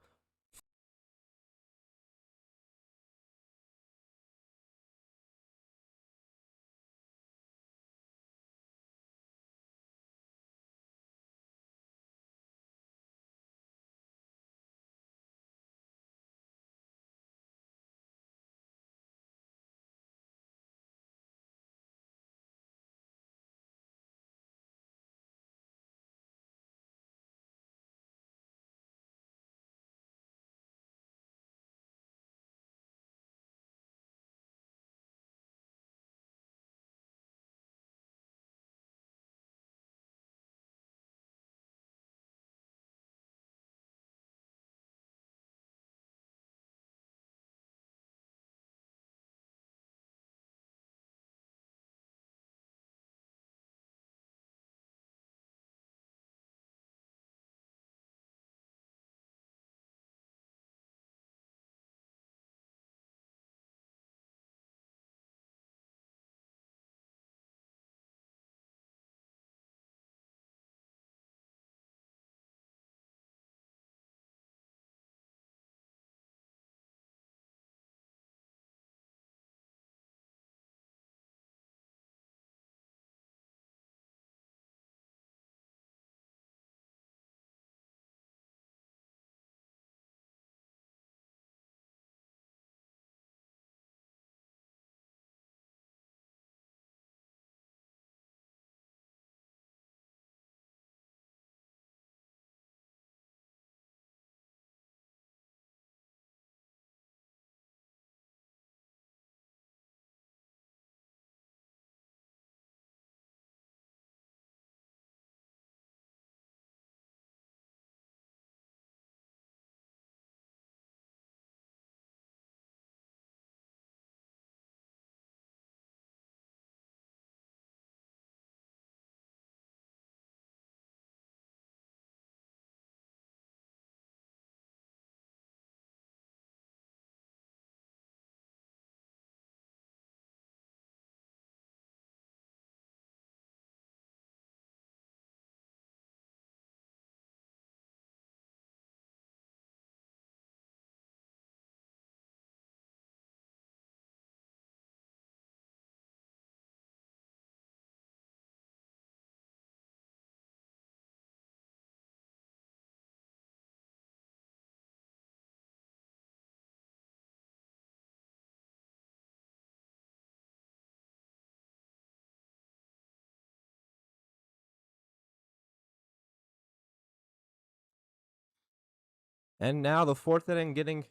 And now the fourth inning getting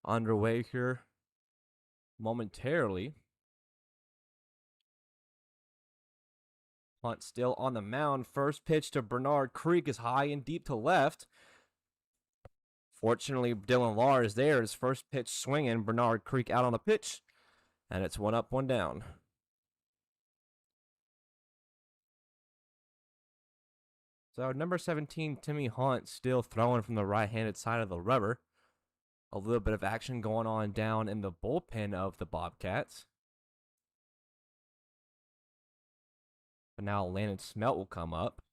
underway here momentarily. Hunt still on the mound. First pitch to Bernard Creek is high and deep to left. Fortunately, Dylan Lahr is there. His first pitch swinging. Bernard Creek out on the pitch. And it's 1 up, 1 down. So number 17, Timmy Hunt, still throwing from the right-handed side of the rubber. A little bit of action going on down in the bullpen of the Bobcats. But now Landon Smelt will come up.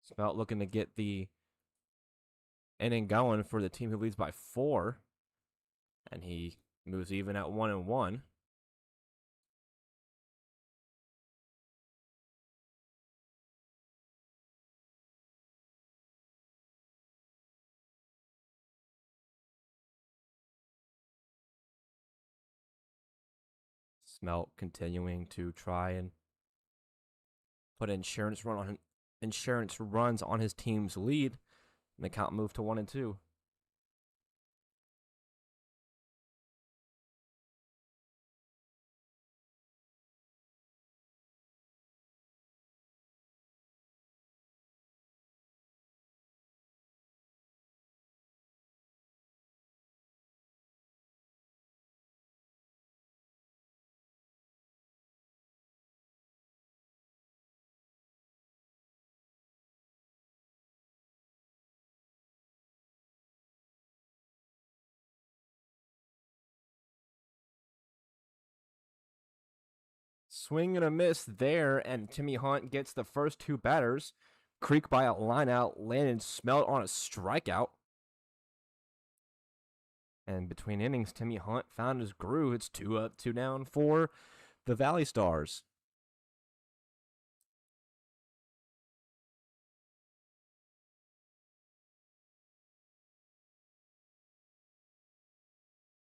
Smelt looking to get the inning going for the team who leads by 4. And he moves even at 1-1. Smelt continuing to try and put insurance runs on his team's lead. And the count moved to 1-2. Swing and a miss there, and Timmy Hunt gets the first two batters. Creek by a line out, Landon Smelt on a strikeout. And between innings, Timmy Hunt found his groove. It's 2 up, 2 down for the ValleyStars.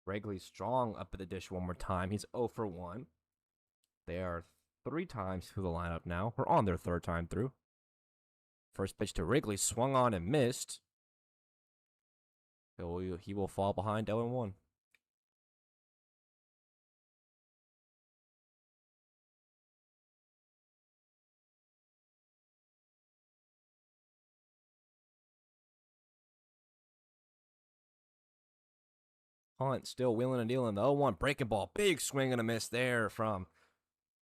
Wrigley strong up at the dish one more time. He's 0 for 1. They are 3 times through the lineup now. We're on their 3rd time through. First pitch to Wrigley, swung on and missed. He will fall behind 0-1. Hunt still wheeling and dealing. The 0-1 breaking ball. Big swing and a miss there from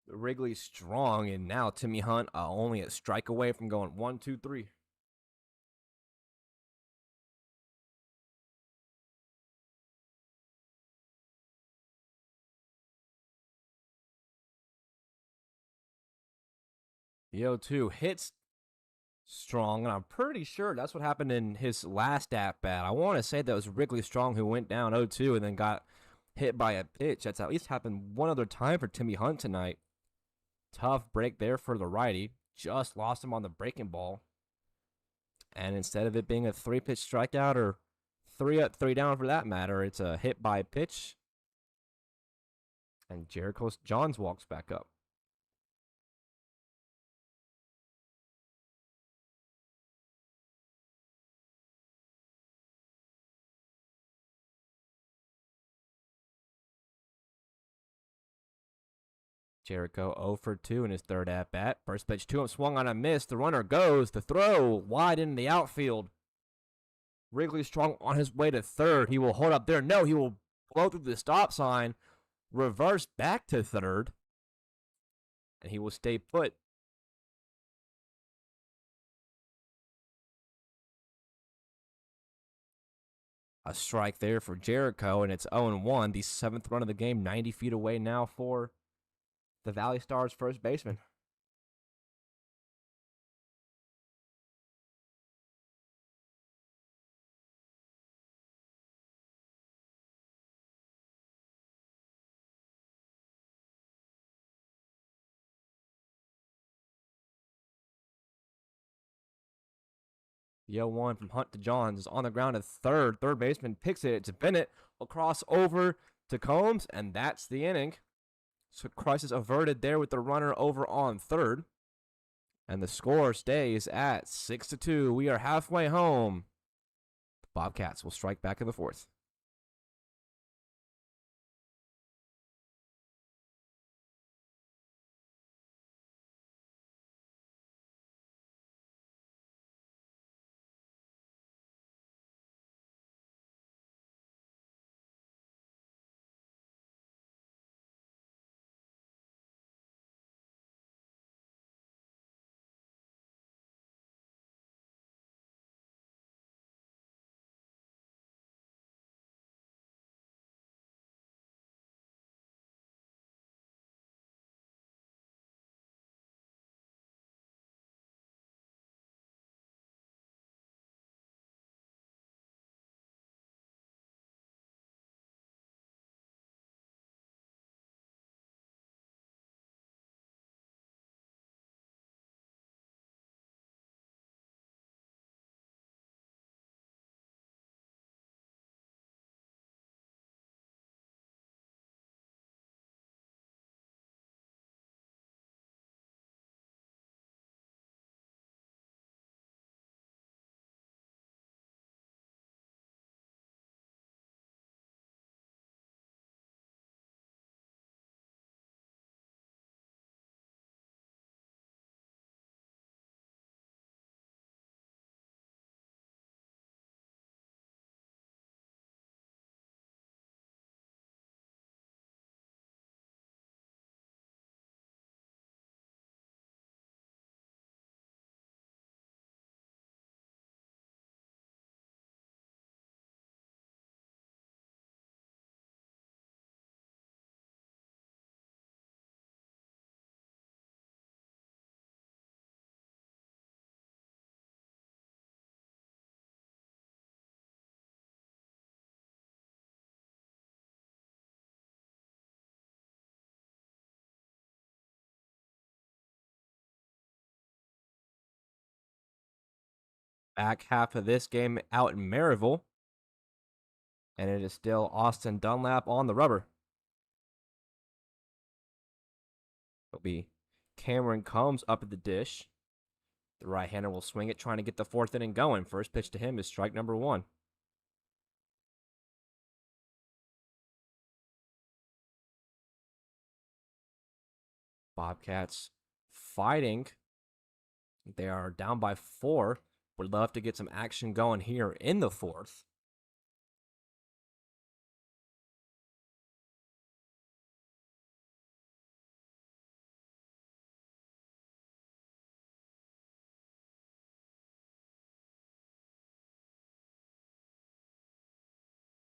Wrigley strong. And now Timmy Hunt only a strike away from going 1, 2, 3. The 0-2 hits strong, and I'm pretty sure that's what happened in his last at bat. I want to say that was Wrigley Strong who went down 0-2 and then got hit by a pitch. That's at least happened one other time for Timmy Hunt tonight. Tough break there for the righty. Just lost him on the breaking ball. And instead of it being a 3-pitch strikeout, or 3 up, 3 down for that matter, it's a hit by pitch. And Jericho Johns walks back up. Jericho 0 for 2 in his 3rd at bat. First pitch to him, swung on a miss. The runner goes. The throw wide in the outfield. Wrigley Strong on his way to 3rd. He will hold up there. No, he will blow through the stop sign, reverse back to 3rd, and he will stay put. A strike there for Jericho, and it's 0-1. The 7th run of the game, 90 feet away now for the ValleyStars first baseman. The 0-1 from Hunt to Johns is on the ground at 3rd. Third baseman picks it. It's Bennett. Will cross over to Combs, and that's the inning. So crisis averted there with the runner over on 3rd. And the score stays at 6-2. We are halfway home. The Bobcats will strike back in the 4th. Back half of this game out in Maryville. And it is still Austin Dunlap on the rubber. It'll be Cameron Combs up at the dish. The right-hander will swing it, trying to get the fourth inning going. First pitch to him is strike number 1. Bobcats fighting. They are down by 4. Would love to get some action going here in the 4th.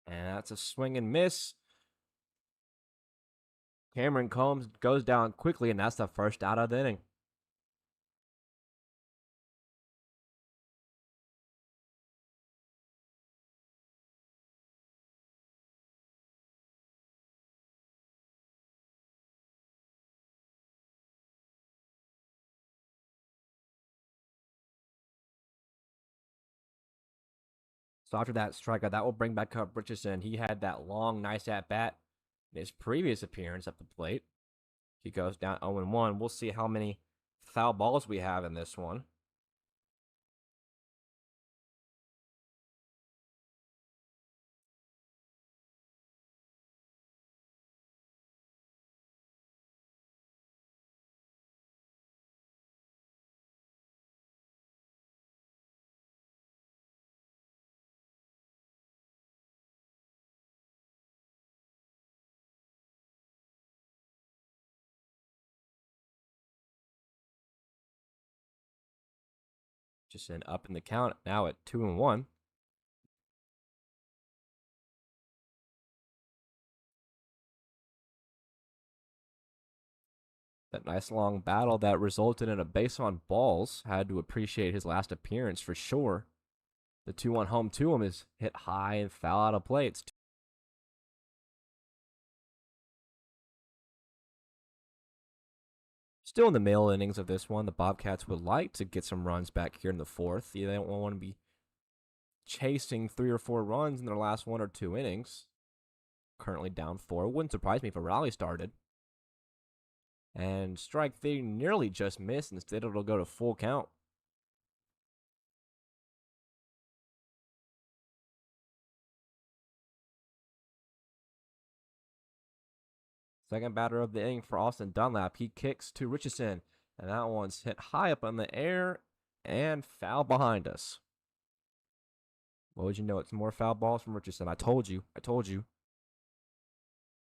And that's a swing and miss. Cameron Combs goes down quickly, and that's the first out of the inning. So after that strikeout, that will bring back up Richardson. He had that long, nice at-bat in his previous appearance at the plate. He goes down 0-1. We'll see how many foul balls we have in this one. Richardson up in the count now at 2-1. That nice long battle that resulted in a base on balls. Had to appreciate his last appearance for sure. The 2-1 home to him is hit high and foul out of play. It's still in the middle innings of this one. The Bobcats would like to get some runs back here in the 4th. They don't want to be chasing 3 or 4 runs in their last 1 or 2 innings. Currently down 4. Wouldn't surprise me if a rally started. And strike 3 nearly just missed. Instead, it'll go to full count. Second batter of the inning for Austin Dunlap. He kicks to Richardson, and that one's hit high up in the air and foul behind us. What would you know? It's more foul balls from Richardson. I told you.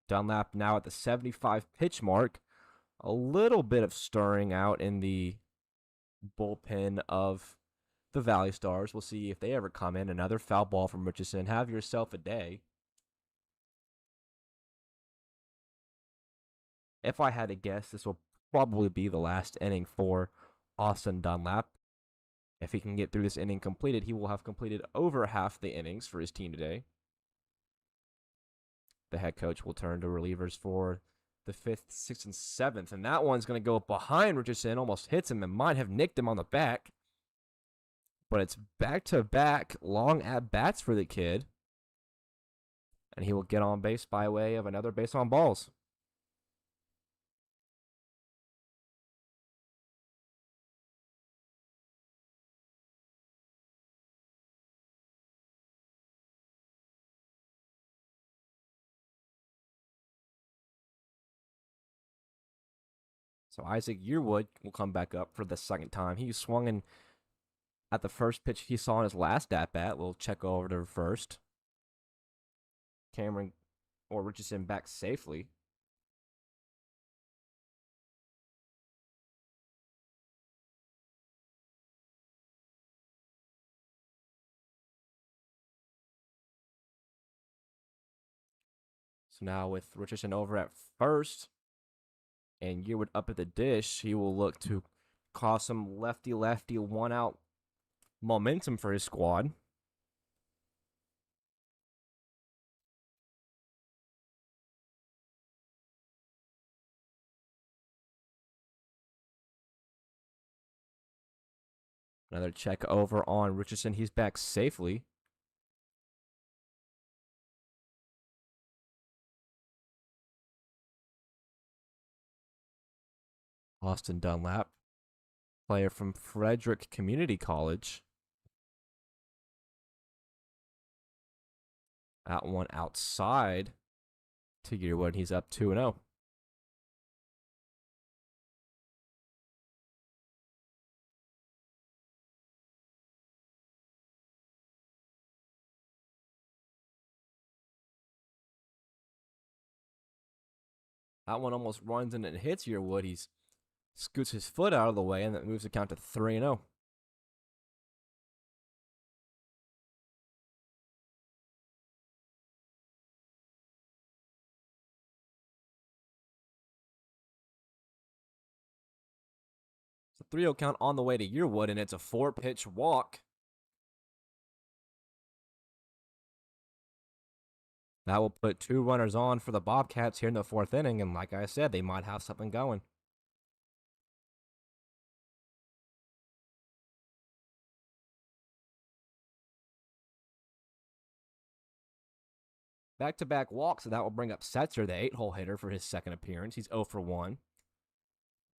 Dunlap now at the 75 pitch mark. A little bit of stirring out in the bullpen of the ValleyStars. We'll see if they ever come in. Another foul ball from Richardson. Have yourself a day. If I had to guess, this will probably be the last inning for Austin Dunlap. If he can get through this inning completed, he will have completed over half the innings for his team today. The head coach will turn to relievers for the 5th, 6th, and 7th. And that one's going to go behind Richardson. Almost hits him and might have nicked him on the back. But it's back-to-back long at-bats for the kid. And he will get on base by way of another base on balls. So Isaac Yearwood will come back up for the second time. He swung in at the first pitch he saw in his last at-bat. We'll check over to first. Cameron or Richardson back safely. So now with Richardson over at first and Yearwood up at the dish, he will look to cause some lefty-lefty one-out momentum for his squad. Another check over on Richardson. He's back safely. Austin Dunlap, player from Frederick Community College. That one outside to Yearwood. He's up 2-0. That one almost runs in and hits Yearwood. He scoots his foot out of the way, and that moves the count to 3-0. It's a 3-0 count on the way to Yearwood, and it's a 4-pitch walk. That will put 2 runners on for the Bobcats here in the 4th inning, and like I said, they might have something going. Back-to-back walks, and that will bring up Setzer, the 8-hole hitter, for his second appearance. He's 0 for 1.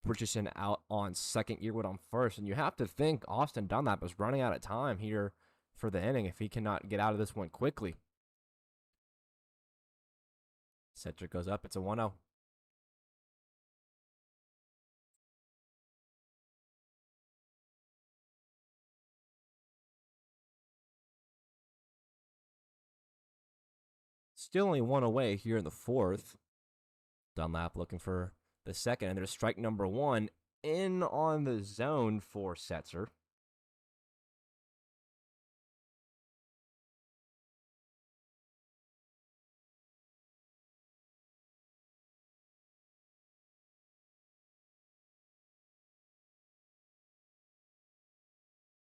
Richardson out on second, Yearwood on first, and you have to think Austin Dunlap is running out of time here for the inning if he cannot get out of this one quickly. Setzer goes up. It's a 1-0. Still only 1 away here in the 4th. Dunlap looking for the second, and there's strike number 1 in on the zone for Setzer.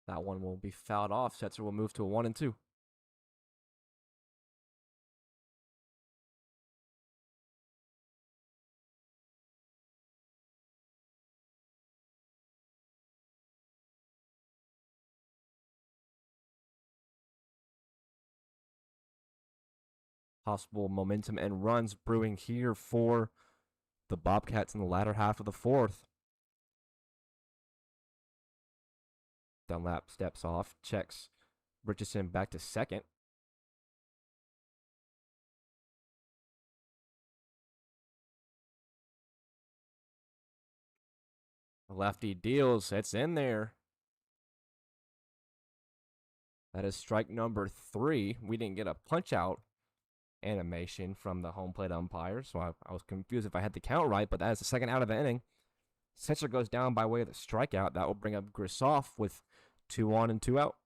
That one will be fouled off. Setzer will move to a 1-2. Possible momentum and runs brewing here for the Bobcats in the latter half of the 4th. Dunlap steps off, checks Richardson back to second. Lefty deals. It's in there. That is strike number 3. We didn't get a punch-out animation from the home plate umpire, so I was confused if I had the count right, but that is the second out of the inning. Setzer goes down by way of the strikeout. That will bring up Grisoff with 2 on and 2 out.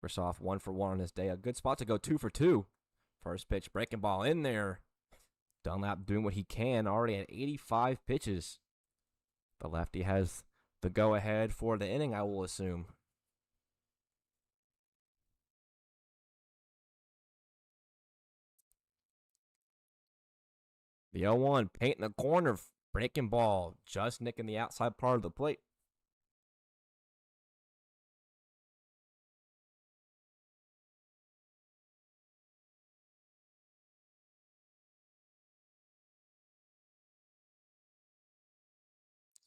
Grisoff 1 for 1 on his day. A good spot to go 2 for 2. First pitch, breaking ball in there. Dunlap doing what he can, already at 85 pitches. The lefty has the go-ahead for the inning, I will assume. The 0-1, painting the corner, breaking ball, just nicking the outside part of the plate.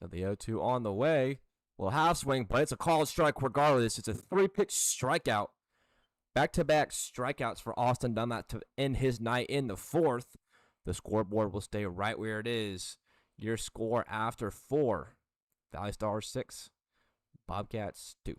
So the 0-2 on the way. Well, half swing, but it's a called strike regardless. It's a 3-pitch strikeout. Back-to-back strikeouts for Austin Dunlap to end his night in the 4th. The scoreboard will stay right where it is. Your score after 4. ValleyStars 6. Bobcats 2.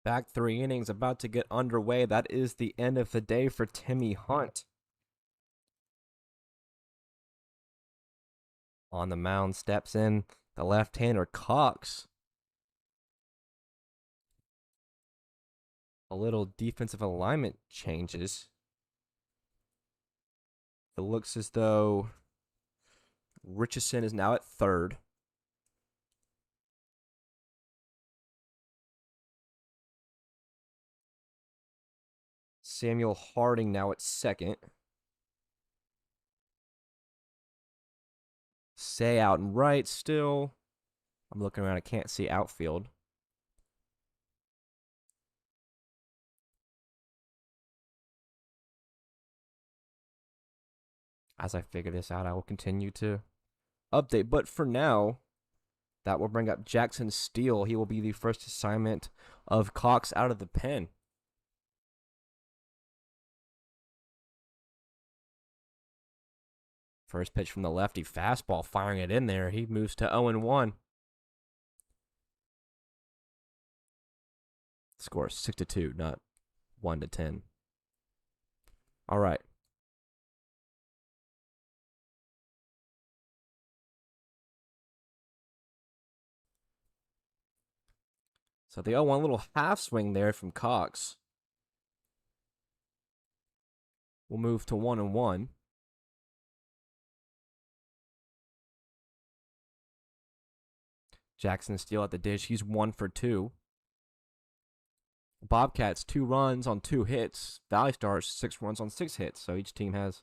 Back 3 innings about to get underway. That is the end of the day for Timmy Hunt. On the mound steps in the left-hander Cox. A little defensive alignment changes. It looks as though Richardson is now at third. Samuel Harding now at second. Say out and right still. I'm looking around. I can't see outfield. As I figure this out, I will continue to update. But for now, that will bring up Jackson Steele. He will be the first assignment of Cox out of the pen. First pitch from the lefty, fastball, firing it in there. He moves to 0-1. Score 6-2, not 1-10. All right. So the 0-1, little half swing there from Cox. We'll move to 1-1. Jackson Steele at the dish. He's 1 for 2. Bobcats 2 runs on 2 hits. ValleyStars 6 runs on 6 hits. So each team has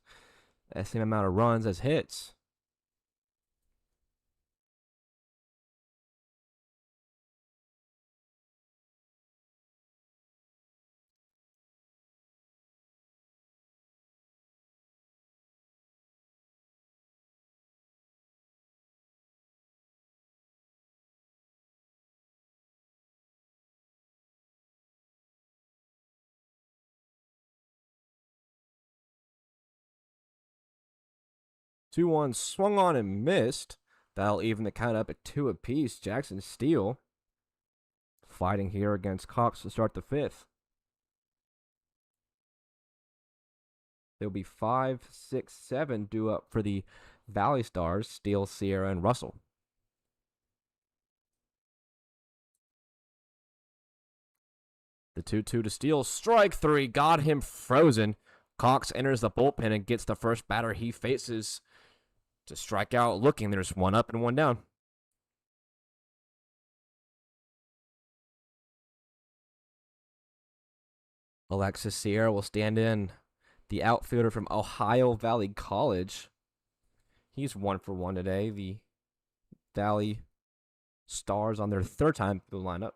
the same amount of runs as hits. Two one swung on and missed. That'll even the count up at 2 apiece. Jackson Steele fighting here against Cox to start the 5th. There'll be 5, 6, 7 due up for the ValleyStars, Steele, Sierra, and Russell. The 2-2 to Steele. Strike 3. Got him frozen. Cox enters the bullpen and gets the first batter he faces to strike out looking. There's 1 up and 1 down. Alexis Sierra will stand in, the outfielder from Ohio Valley College. He's 1 for 1 today. The Valley Stars on their 3rd time through the lineup.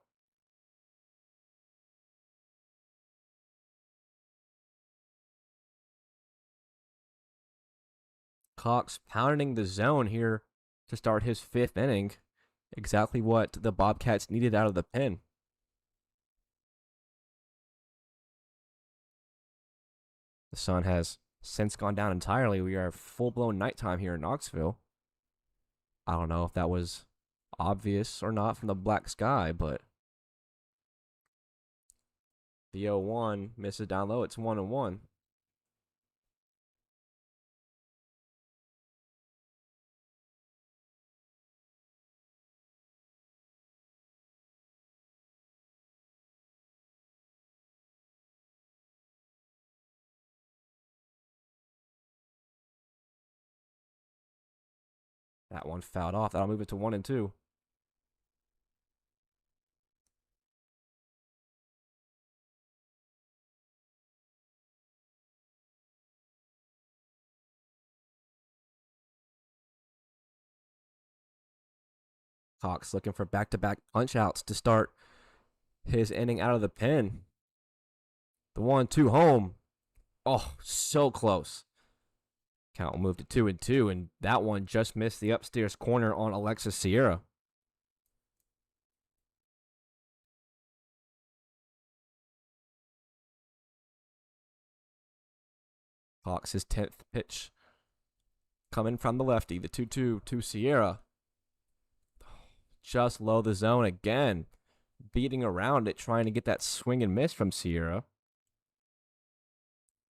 Cox pounding the zone here to start his 5th inning. Exactly what the Bobcats needed out of the pen. The sun has since gone down entirely. We are full-blown nighttime here in Knoxville. I don't know if that was obvious or not from the black sky, but the 0-1 misses down low. It's 1-1. That one fouled off. That'll move it to 1-2. Cox looking for back-to-back punch-outs to start his inning out of the pen. The 1-2 home. Oh, so close. Count will move to 2-2, and that one just missed the upstairs corner on Alexis Sierra. Cox, his 10th pitch coming from the lefty. The 2-2 to Sierra. Just low the zone again. beating around it, trying to get that swing and miss from Sierra.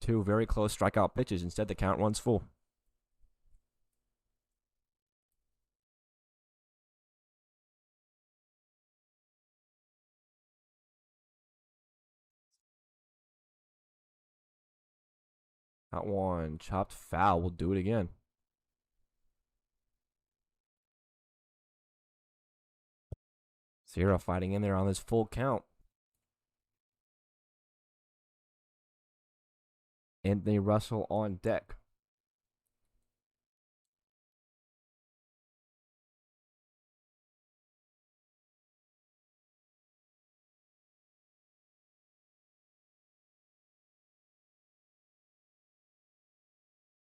Two very close strikeout pitches. Instead, the count runs full. That one chopped foul. We'll do it again. Sierra fighting in there on this full count. Anthony Russell on deck.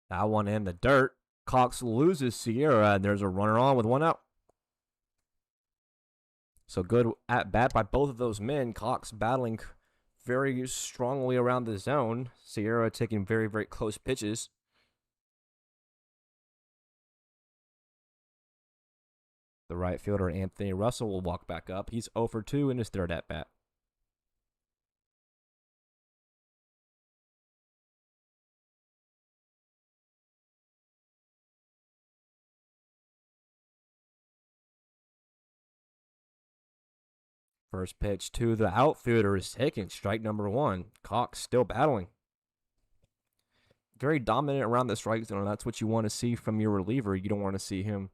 That one in the dirt. Cox loses Sierra, and there's a runner on with one out. So good at bat by both of those men. Cox battling very strongly around the zone. Sierra taking very, very close pitches. The right fielder, Anthony Russell, will walk back up. He's 0 for 2 in his third at bat. First pitch to the outfielder is taken. Strike number 1. Cox still battling. Very dominant around the strike zone. That's what you want to see from your reliever. You don't want to see him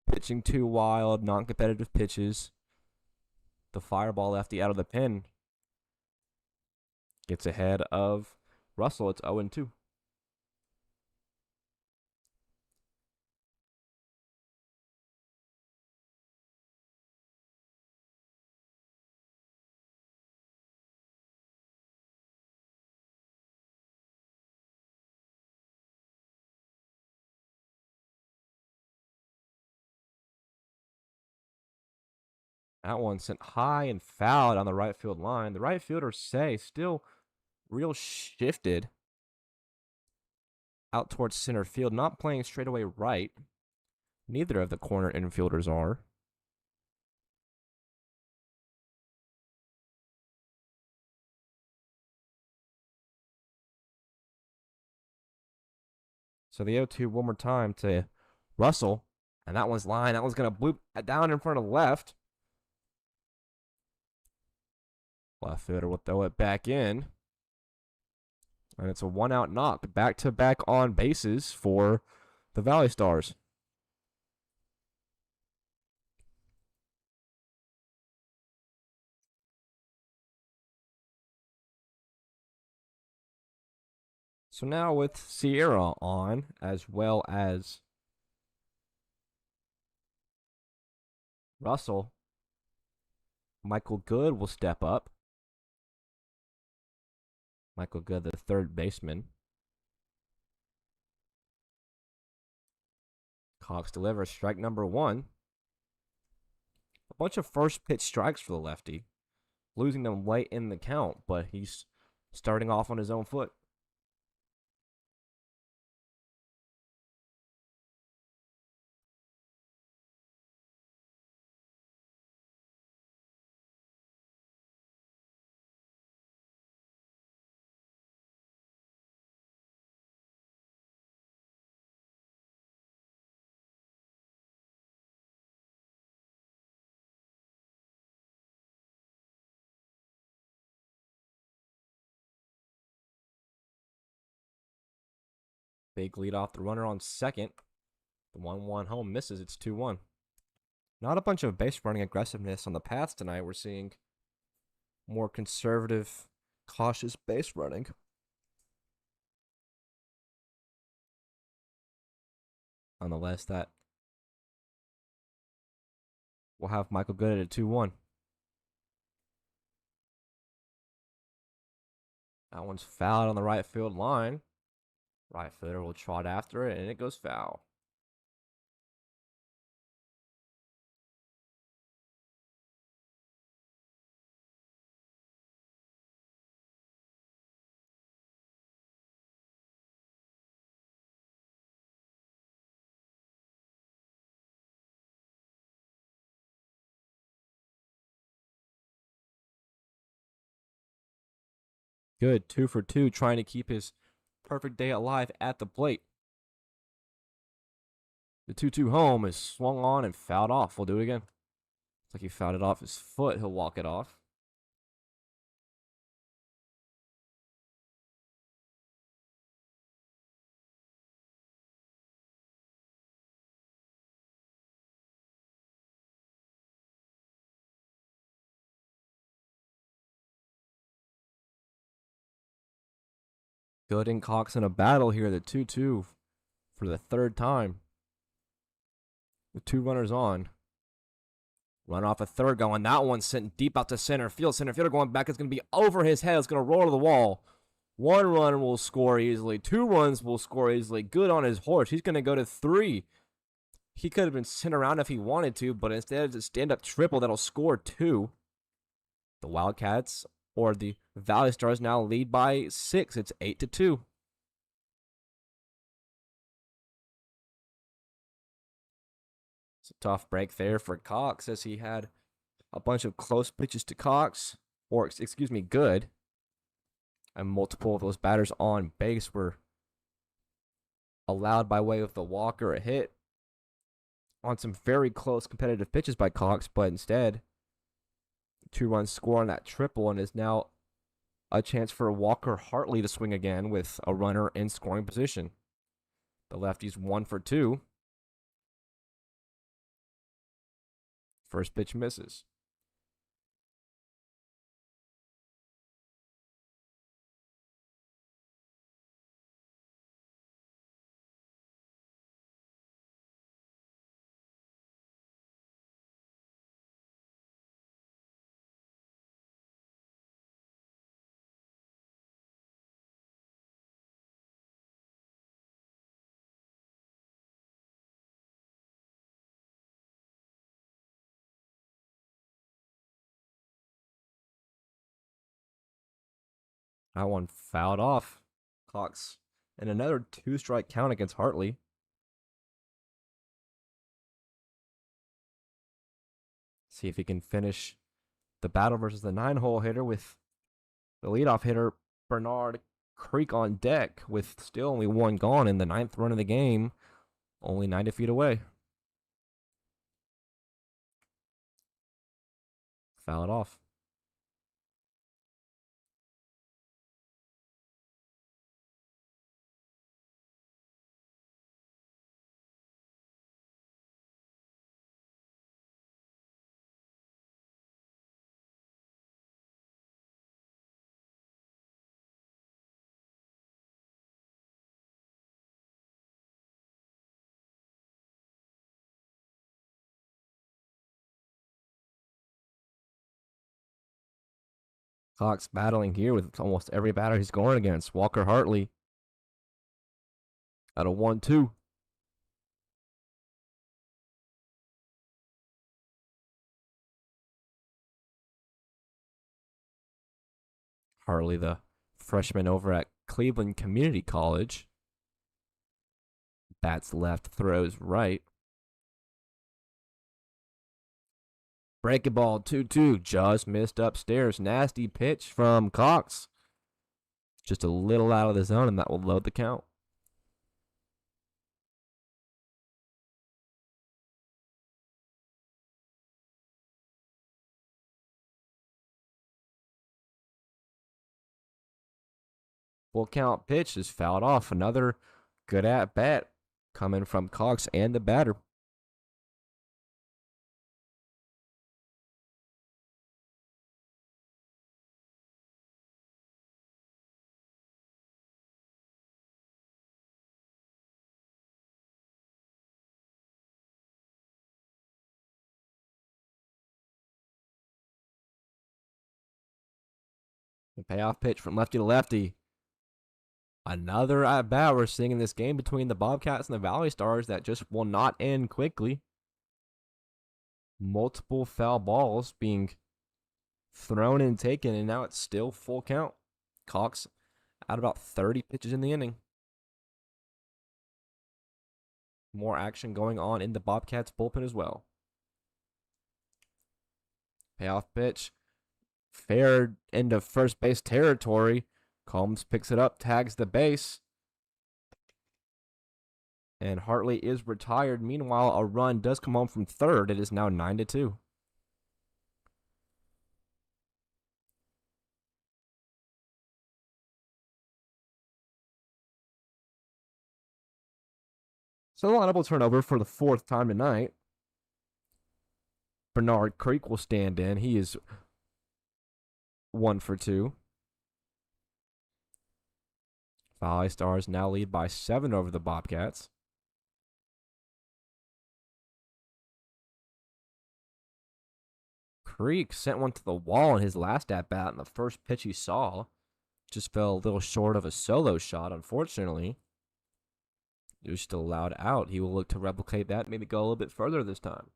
pitching too wild, non-competitive pitches. The fireball lefty out of the pen gets ahead of Russell. It's 0-2. That one sent high and fouled on the right field line. The right fielder, Say, still real shifted out towards center field, not playing straightaway right. Neither of the corner infielders are. So the 0-2 one more time to Russell. And that one's line. That one's going to bloop down in front of left. Left fielder will throw it back in. And it's a 1-out knock. Back-to-back on bases for the ValleyStars. So now with Sierra on, as well as Russell, Michael Good will step up. Michael Good, the third baseman. Cox delivers strike number 1. A bunch of first pitch strikes for the lefty, losing them late in the count, but he's starting off on his own foot. Big lead off the runner on second. The 1-1 home misses. It's 2-1. Not a bunch of base running aggressiveness on the paths tonight. We're seeing more conservative, cautious base running. Nonetheless, that will have Michael Good at 2-1. That one's fouled on the right field line. Right fielder will trot after it, and it goes foul. Good, 2 for 2, trying to keep his perfect day alive at the plate. The 2-2 home is swung on and fouled off. We'll do it again. Looks like he fouled it off his foot. He'll walk it off. Good and Cox in a battle here. The 2-2 for the third time. With 2 runners on. Run off a third going. That one sent deep out to center field. Center fielder going back. It's going to be over his head. It's going to roll to the wall. 1 run will score easily. 2 runs will score easily. Good on his horse. He's going to go to 3. He could have been sent around if he wanted to, but instead it's a stand-up triple that'll score 2. The Wildcats, or the ValleyStars, now lead by 6. It's 8-2. It's a tough break there for Cox as he had a bunch of close pitches to Cox, or excuse me, Good. And multiple of those batters on base were allowed by way of the walk or a hit on some very close competitive pitches by Cox, but instead 2-run score on that triple, and is now a chance for Walker Hartley to swing again with a runner in scoring position. The lefty's 1 for 2. First pitch misses. That one fouled off. Cox and another 2-strike count against Hartley. See if he can finish the battle versus the 9-hole hitter with the leadoff hitter, Bernard Creek, on deck with still only 1 gone in the 9th run of the game, only 90 feet away. Foul it off. Cox battling here with almost every batter he's going against. Walker Hartley at a 1-2. Hartley, the freshman over at Cleveland Community College. Bats left, throws right. Breaking ball, 2-2. Just missed upstairs. Nasty pitch from Cox. Just a little out of the zone, and that will load the count. Full count pitch is fouled off. Another good at bat coming from Cox and the batter. The payoff pitch from lefty to lefty. Another at bat we're seeing in this game between the Bobcats and the ValleyStars that just will not end quickly. Multiple foul balls being thrown and taken, and now it's still full count. Cox at about 30 pitches in the inning. More action going on in the Bobcats bullpen as well. Payoff pitch. Fair into first base territory. Combs picks it up, tags the base. And Hartley is retired. Meanwhile, a run does come home from third. It is now 9-2. So the lineup will turn over for the fourth time tonight. Bernard Creek will stand in. He is 1 for 2. ValleyStars now lead by 7 over the Bobcats. Creek sent one to the wall in his last at-bat, and the first pitch he saw just fell a little short of a solo shot, unfortunately. It was still allowed out. He will look to replicate that, maybe go a little bit further this time.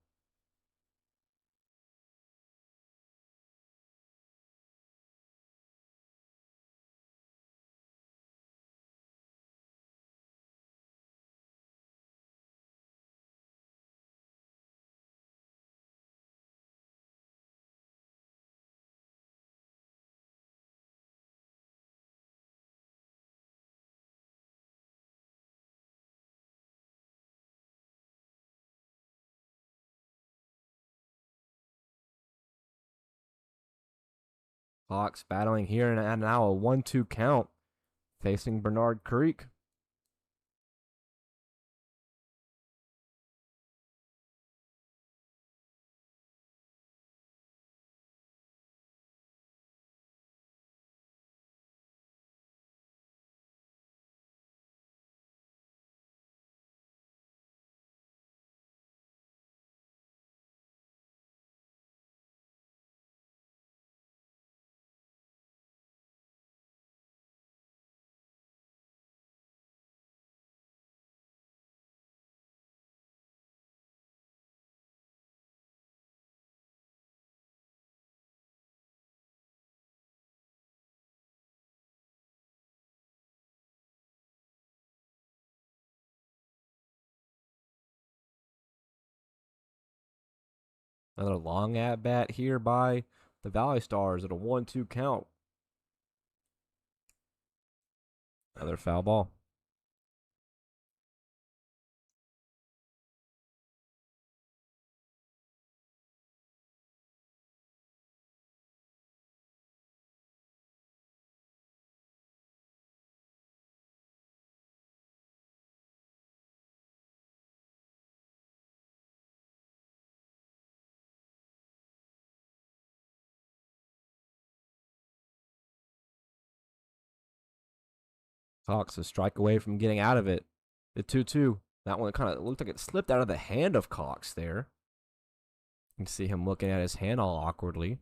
Hawks battling here and now a 1-2 count facing Bernard Creek. Another long at bat here by the ValleyStars at a 1-2 count. Another foul ball. Hawks a strike away from getting out of it. The 2-2. That one kind of looked like it slipped out of the hand of Cox there. You can see him looking at his hand all awkwardly.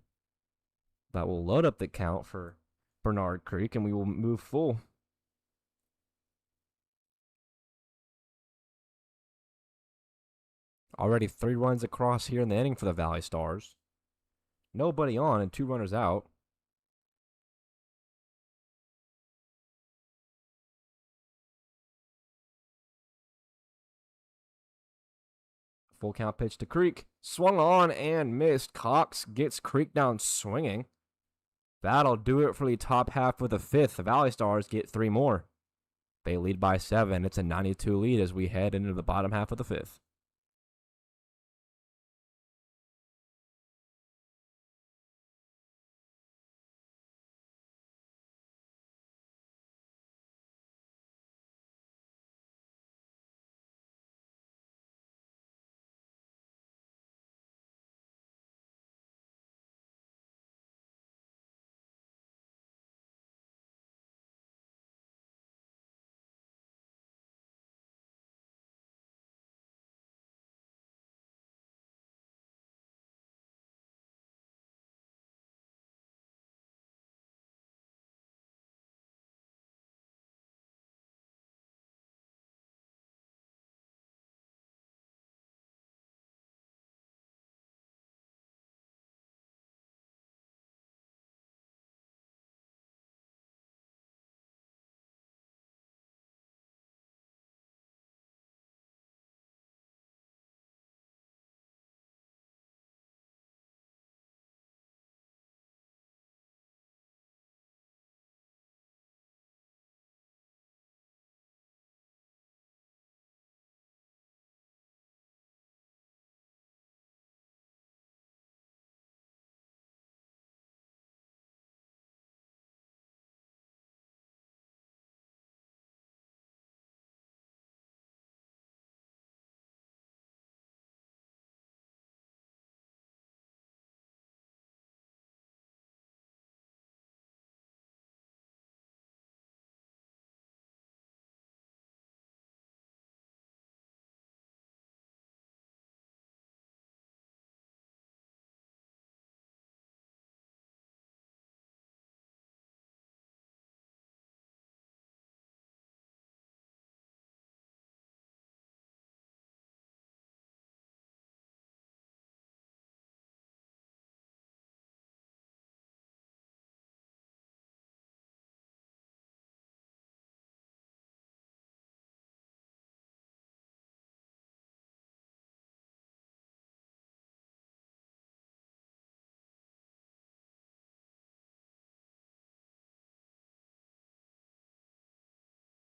That will load up the count for Bernard Creek, and we will move full. Already 3 runs across here in the inning for the ValleyStars. Nobody on and 2 runners out. Full count pitch to Creek. Swung on and missed. Cox gets Creek down swinging. That'll do it for the top half of the 5th. The ValleyStars get 3 more. They lead by 7. It's a 9-2 lead as we head into the bottom half of the 5th.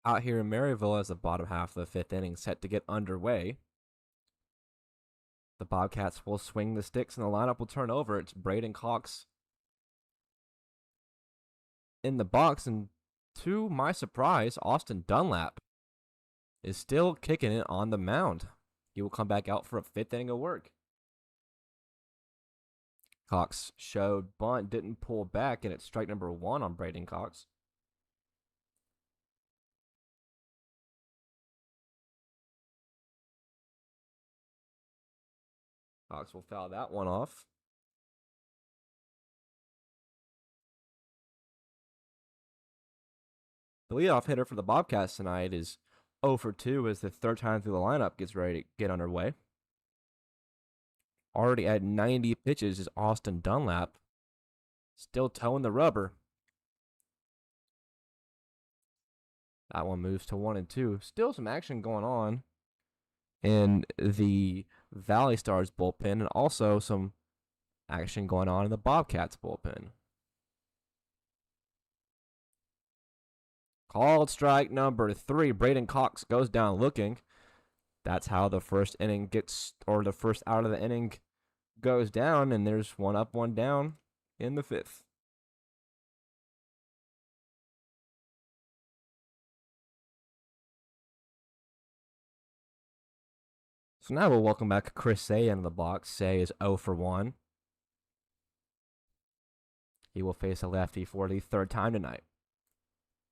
out here in Maryville as the bottom half of the fifth inning set to get underway. The Bobcats will swing the sticks and the lineup will turn over. It's Braden Cox in the box, and to my surprise, Austin Dunlap is still kicking it on the mound. He will come back out for a fifth inning of work. Cox showed bunt, didn't pull back, and it's strike number 1 on Braden Cox. Cox will foul that one off. The leadoff hitter for the Bobcats tonight is 0 for 2 as the third time through the lineup gets ready to get underway. Already at 90 pitches is Austin Dunlap. Still towing the rubber. That one moves to 1-2. Still some action going on in the ValleyStars bullpen, and also some action going on in the Bobcats bullpen. Called strike number 3. Braden Cox goes down looking. That's how the first inning gets, or the first out of the inning goes down, and there's one up, one down in the fifth. So now we'll welcome back Chris Say into the box. Say is 0 for 1. He will face a lefty for the third time tonight.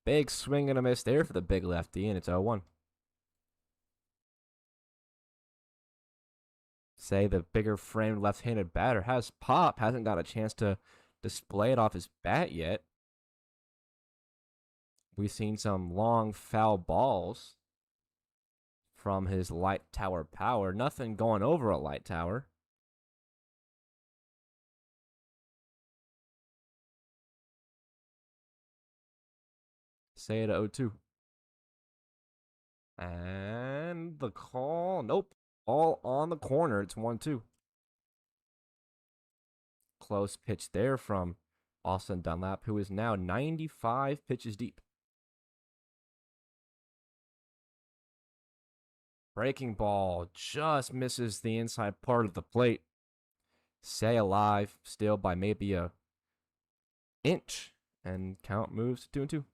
Big swing and a miss there for the big lefty, and it's 0-1. Say the bigger framed left-handed batter has pop, hasn't got a chance to display it off his bat yet. We've seen some long foul balls from his light tower power. Nothing going over a light tower. Say it 0-2. And the call, nope. All on the corner. It's 1-2. Close pitch there from Austin Dunlap, who is now 95 pitches deep. Breaking ball just misses the inside part of the plate. Say alive still by maybe a inch, and count moves to 2-2.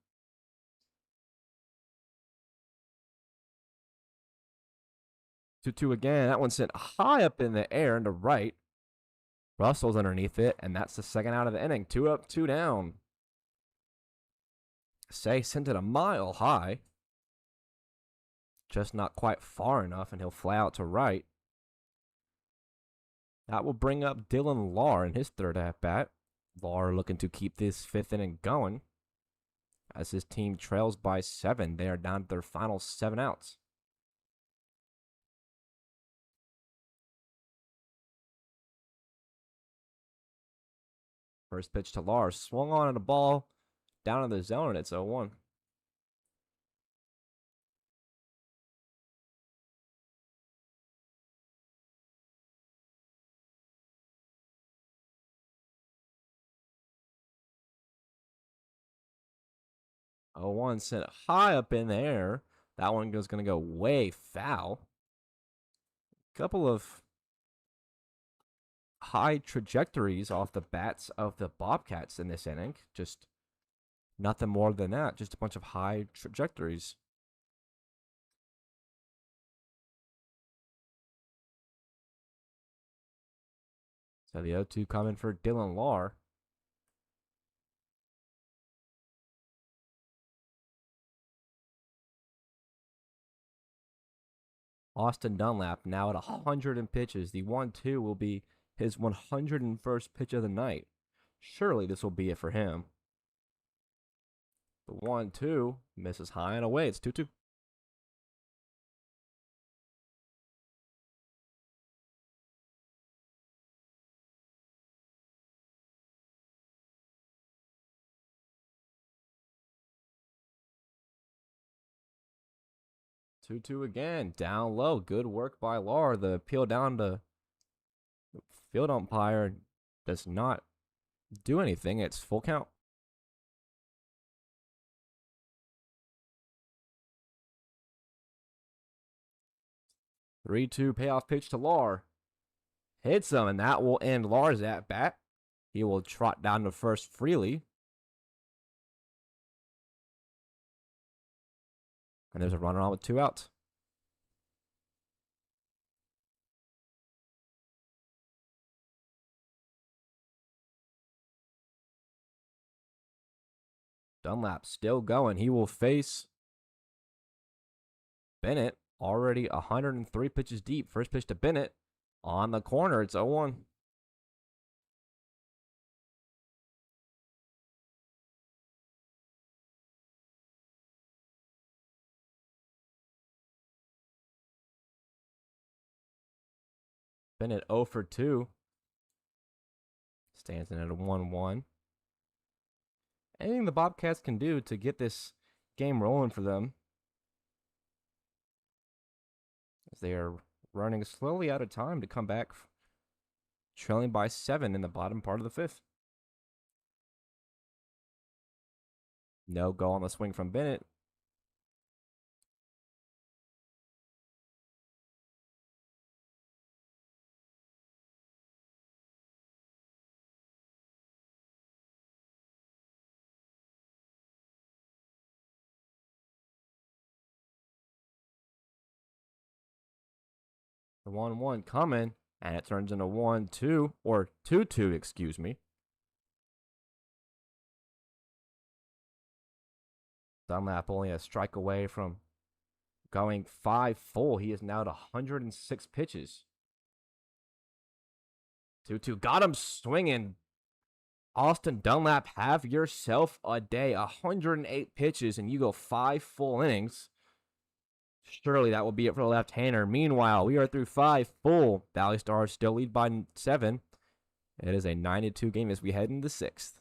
2-2 again. That one sent high up in the air into right. Russell's underneath it, and that's the second out of the inning. 2 up, 2 down. Say sent it a mile high. Just not quite far enough, and he'll fly out to right. That will bring up Dylan Lahr in his third at-bat. Lahr looking to keep this fifth inning going. As his team trails by 7, they are down to their final 7 outs. First pitch to Lahr, swung on at a ball down in the zone, and it's 0-1. Oh, 1 sent high up in the air. That one is going to go way foul. Couple of high trajectories off the bats of the Bobcats in this inning. Just nothing more than that. Just a bunch of high trajectories. So the 0-2 coming for Dylan Lahr. Austin Dunlap now at 100 pitches. The 1-2 will be his 101st pitch of the night. Surely this will be it for him. The 1-2 misses high and away. It's 2-2. Two again. Down low. Good work by Lahr. The appeal down to the field umpire does not do anything. It's full count. 3-2 payoff pitch to Lar. Hits him, and that will end Lar's at bat. He will trot down to first freely. And there's a runner on with 2 outs. Dunlap still going. He will face Bennett, already 103 pitches deep. First pitch to Bennett on the corner. It's 0-1. Bennett 0 for 2. Stands in at a 1-1. Anything the Bobcats can do to get this game rolling for them, as they are running slowly out of time to come back, trailing by 7 in the bottom part of the 5th. No go on the swing from Bennett. The 1-1 coming, and it turns into 1-2, or 2-2, excuse me. Dunlap only a strike away from going 5 full. He is now at 106 pitches. 2-2, got him swinging. Austin Dunlap, have yourself a day. 108 pitches, and you go 5 full innings. Surely that will be it for the left-hander. Meanwhile, we are through 5 full. ValleyStars still lead by 7. It is a 9-2 game as we head into the 6th.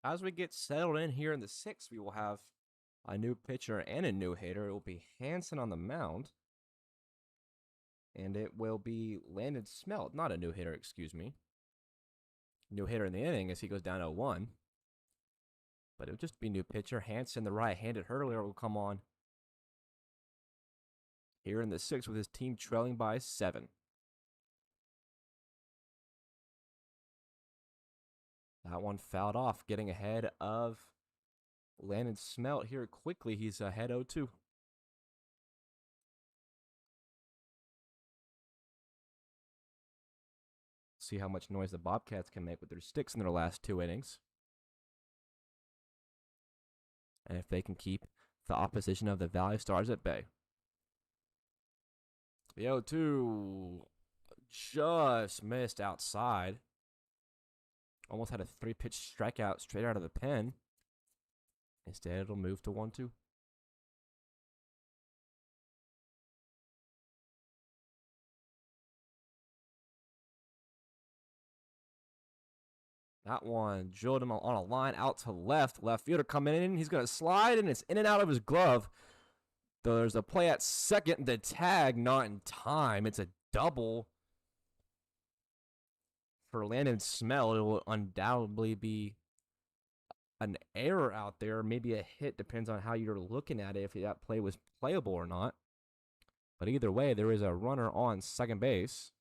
As we get settled in here in the 6th, we will have a new pitcher and a new hitter. It will be Hansen on the mound. And it will be Landon Smelt, not a new hitter, excuse me. New hitter in the inning as he goes down 0-1. But it would just be new pitcher. Hansen, the right-handed hurler, will come on here in the 6th with his team trailing by 7. That one fouled off, getting ahead of Landon Smelt here quickly. He's ahead 0-2. See how much noise the Bobcats can make with their sticks in their last 2 innings. And if they can keep the opposition of the ValleyStars at bay. The 0-2 just missed outside. Almost had a 3-pitch strikeout straight out of the pen. Instead, it'll move to 1-2. That one drilled him on a line out to left. Left fielder coming in. He's going to slide, and it's in and out of his glove. There's a play at second. The tag not in time. It's a double for Landon Smell. It will undoubtedly be an error out there. Maybe a hit. Depends on how you're looking at it, if that play was playable or not. But either way, there is a runner on second base.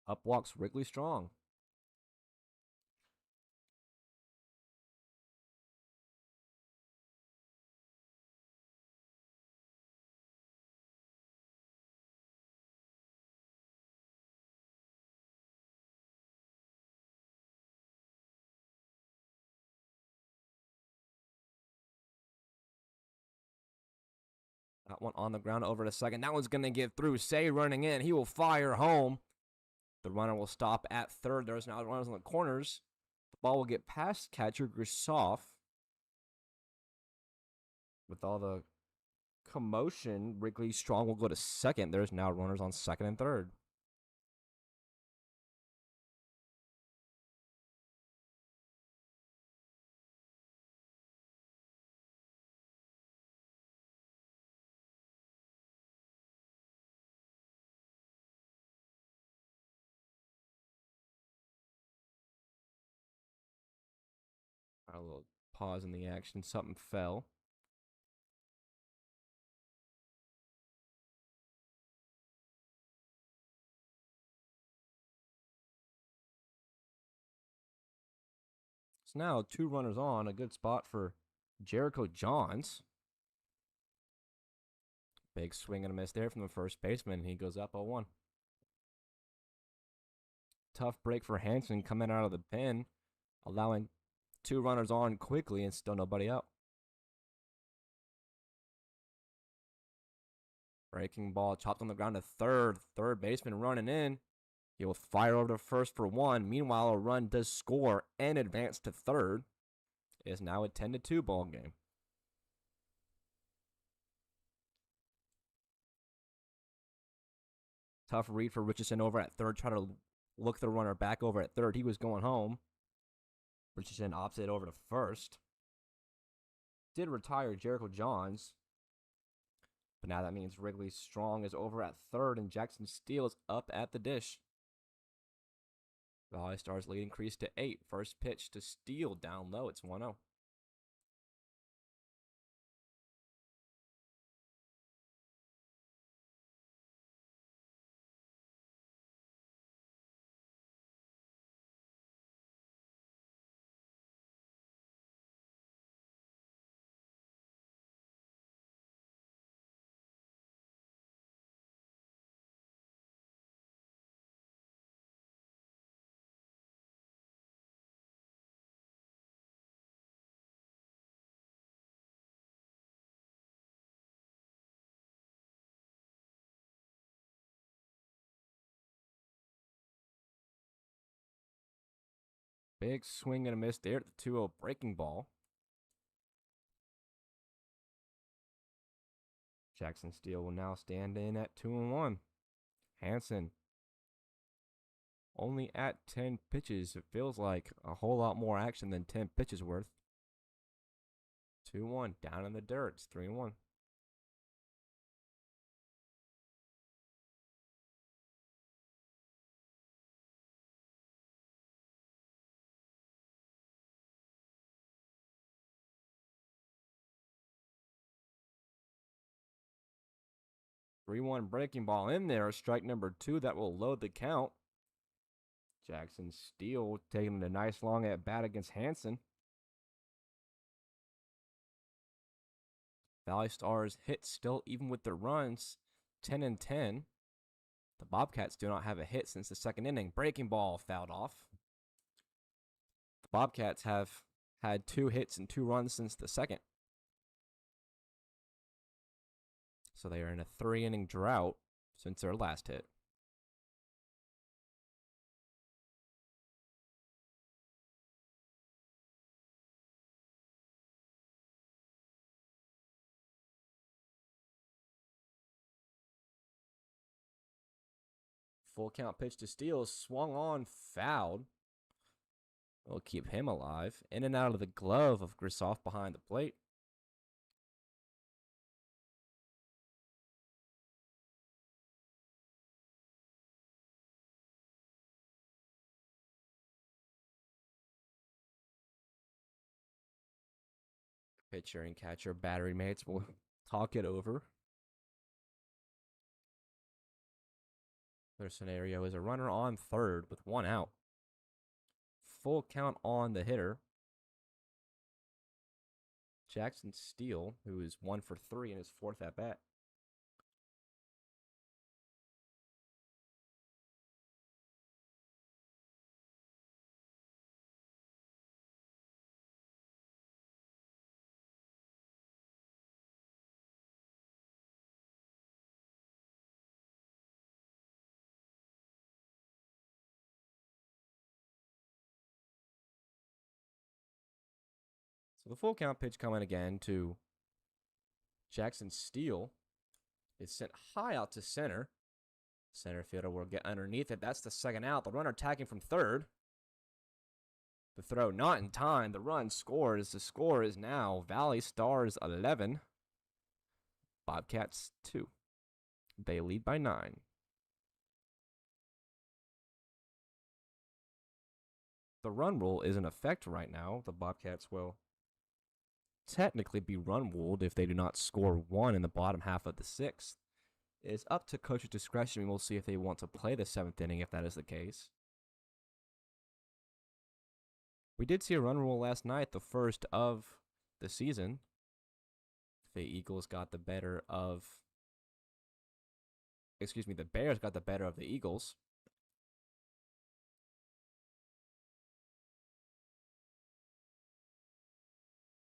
Up walks Wrigley Strong. That one on the ground over to second. That one's going to get through. Say running in. He will fire home. The runner will stop at third. There's now runners on the corners. The ball will get past catcher Grisoff. With all the commotion, Wrigley Strong will go to second. There's now runners on second and third. A little pause in the action. Something fell. So now 2 runners on. A good spot for Jericho Johns. Big swing and a miss there from the first baseman. He goes up 0-1. Tough break for Hanson coming out of the pen, allowing 2 runners on quickly and still nobody out. Breaking ball chopped on the ground to third. Third baseman running in. He will fire over to first for 1. Meanwhile, a run does score and advance to third. It is now a 10-2 ball game. Tough read for Richardson over at third. Try to look the runner back over at third. He was going home. Richardson opts it over to first. Did retire Jericho Johns. But now that means Wrigley Strong is over at third and Jackson Steele is up at the dish. The ValleyStars lead increased to 8. First pitch to Steele down low. It's 1-0. Big swing and a miss there at the 2-0 breaking ball. Jackson Steele will now stand in at 2-1. Hanson only at 10 pitches. It feels like a whole lot more action than 10 pitches worth. 2-1 down in the dirt. It's 3-1. Three-one breaking ball in there. Strike number 2. That will load the count. Jackson Steele taking a nice long at bat against Hanson. ValleyStars hit still even with their runs. 10-10. The Bobcats do not have a hit since the second inning. Breaking ball fouled off. Bobcats have had 2 hits and 2 runs since the second. So they are in a 3-inning drought since their last hit. Full count pitch to Steele, swung on, fouled. Will keep him alive. In and out of the glove of Grisoff behind the plate. Pitcher and catcher battery mates will talk it over. Their scenario is a runner on third with 1 out. Full count on the hitter. Jackson Steele, who is 1 for 3 in his 4th at bat. So the full count pitch coming again to Jackson Steele is sent high out to center. Center fielder will get underneath it. That's the 2nd out. The runner attacking from 3rd. The throw not in time. The run scores. The score is now ValleyStars 11, Bobcats 2. They lead by 9. The run rule is in effect right now. The Bobcats will technically be run ruled if they do not score 1 in the bottom half of the 6th. It is up to coach's discretion, and we'll see if they want to play the 7th inning if that is the case. We did see a run rule last night, the first of the season. The Bears got the better of the Eagles.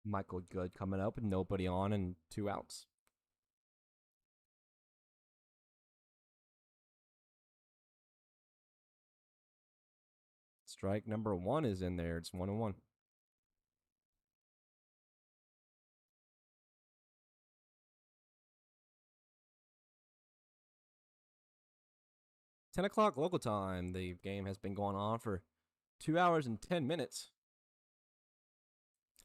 Michael Good coming up with nobody on and 2 outs. Strike number 1 is in there. It's 1-1. $10 o'clock local time. The game has been going on for 2 hours and 10 minutes.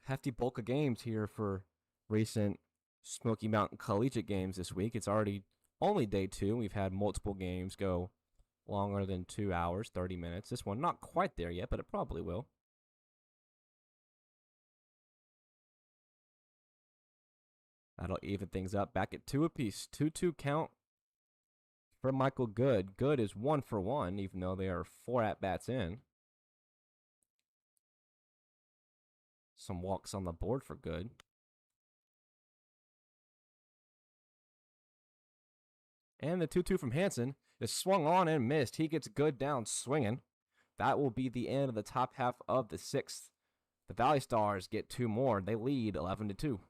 Hefty bulk of games here for recent Smoky Mountain Collegiate games this week. It's already only day 2. We've had multiple games go longer than 2 hours, 30 minutes. This one not quite there yet, but it probably will. That'll even things up. Back at 2 apiece. 2-2 count for Michael Good. Good is 1 for 1, even though they are 4 at-bats in. Some walks on the board for Good. And the 2-2 from Hansen is swung on and missed. He gets Good down swinging. That will be the end of the top half of the 6th. The ValleyStars get 2 more. They lead 11-2.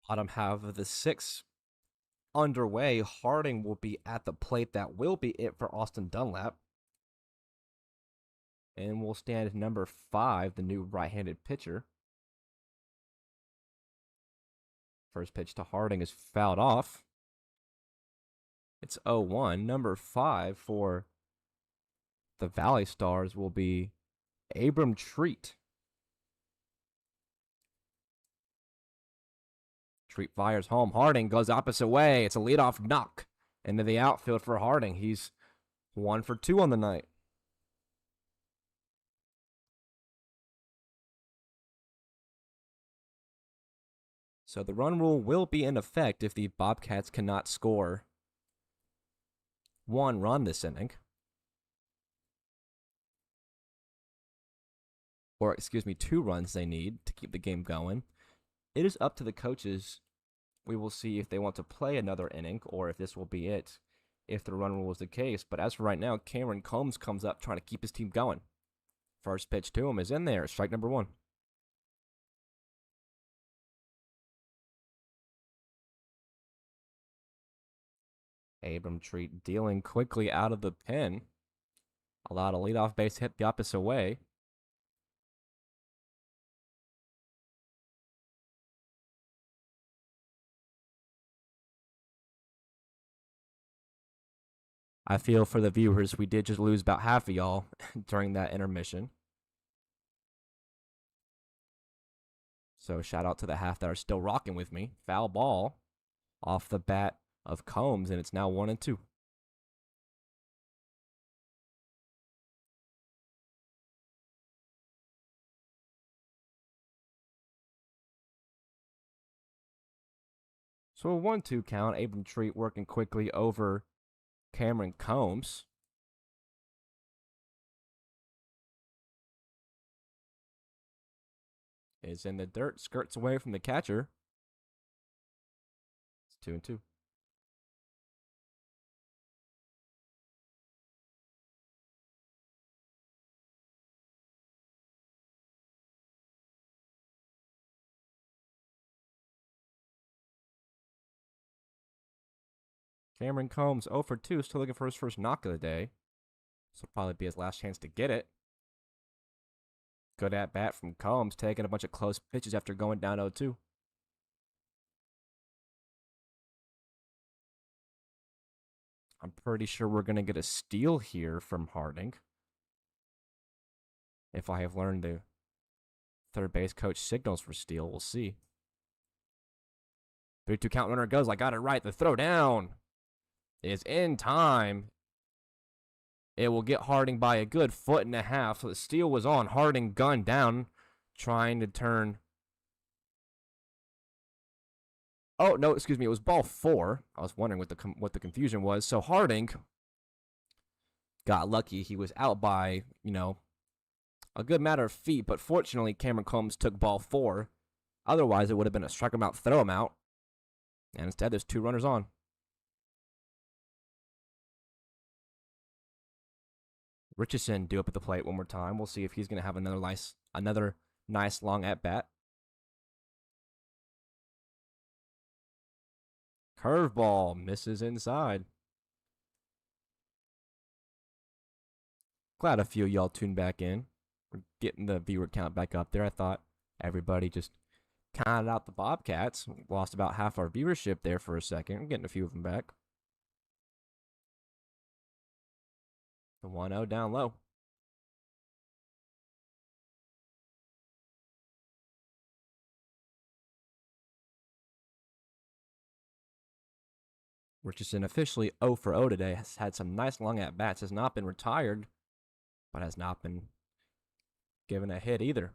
Bottom half of the sixth underway. Harding will be at the plate. That will be it for Austin Dunlap. And will stand at number 5, the new right-handed pitcher. First pitch to Harding is fouled off. It's 0-1. Number 5 for the ValleyStars will be Abram Treat. Treat fires home. Harding goes opposite way. It's a leadoff knock into the outfield for Harding. He's 1 for 2 on the night. So the run rule will be in effect if the Bobcats cannot score 1 run this inning. Or, excuse me, 2 runs they need to keep the game going. It is up to the coaches. We will see if they want to play another inning or if this will be it, if the run rule is the case. But as for right now, Cameron Combs comes up trying to keep his team going. First pitch to him is in there. Strike number 1. Abram Treat dealing quickly out of the pen. Allowed a leadoff base hit the opposite way. I feel for the viewers, we did just lose about half of y'all during that intermission. So shout out to the half that are still rocking with me. Foul ball off the bat of Combs, and it's now 1-2. So a 1-2 count. Abram Treat working quickly over Cameron Combs. Is in the dirt, skirts away from the catcher. It's 2-2. Cameron Combs 0 for 2, still looking for his first knock of the day. This will probably be his last chance to get it. Good at bat from Combs, taking a bunch of close pitches after going down 0-2. I'm pretty sure we're going to get a steal here from Harding. If I have learned the third base coach signals for steal, we'll see. 3-2 count, runner goes. I got it right. The throw down is in time. It will get Harding by a good 1.5 feet. So the steal was on. Harding gunned down, trying to turn. Oh, no, excuse me. It was ball 4. I was wondering what the confusion was. So Harding got lucky. He was out by, a good matter of feet. But fortunately, Cameron Combs took ball 4. Otherwise, it would have been a strike him out, throw him out. And instead, there's 2 runners on. Richardson due up at the plate one more time. We'll see if he's going to have another nice long at bat. Curveball misses inside. Glad a few of y'all tuned back in. We're getting the viewer count back up there. I thought everybody just counted out the Bobcats. Lost about half our viewership there for a second. I'm getting a few of them back. The 1-0 down low. Richardson officially 0 for 0 today. Has had some nice long at-bats. Has not been retired, but has not been given a hit either.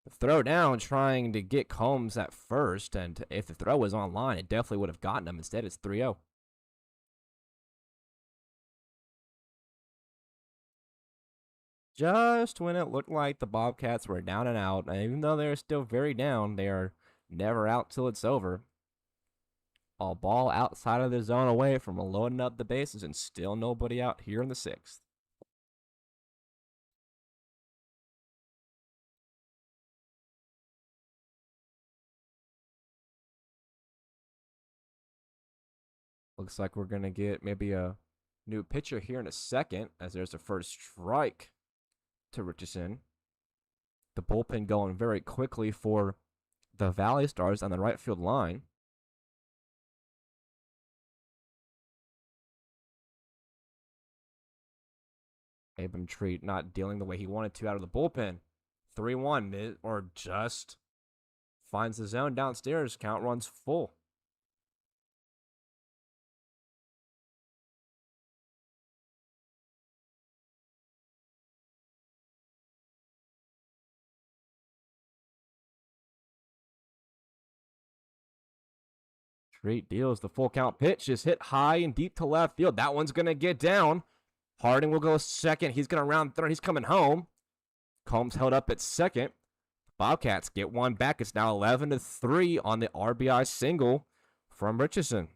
The throw down trying to get Combs at first, and if the throw was online, it definitely would have gotten him. Instead, it's 3-0. Just when it looked like the Bobcats were down and out, and even though they're still very down, they are never out till it's over. A ball outside of the zone away from loading up the bases, and still nobody out here in the 6th. Looks like we're going to get maybe a new pitcher here in a second, as there's the first strike to Richardson. The bullpen going very quickly for the ValleyStars on the right field line. Abram Treat not dealing the way he wanted to out of the bullpen. 3-1, or just finds the zone downstairs. Count runs full. Treat deals the full count pitch. Is hit high and deep to left field. That one's going to get down. Harding will go second. He's going to round third. He's coming home. Combs held up at second. Bobcats get one back. It's now 11-3 on the RBI single from Richardson.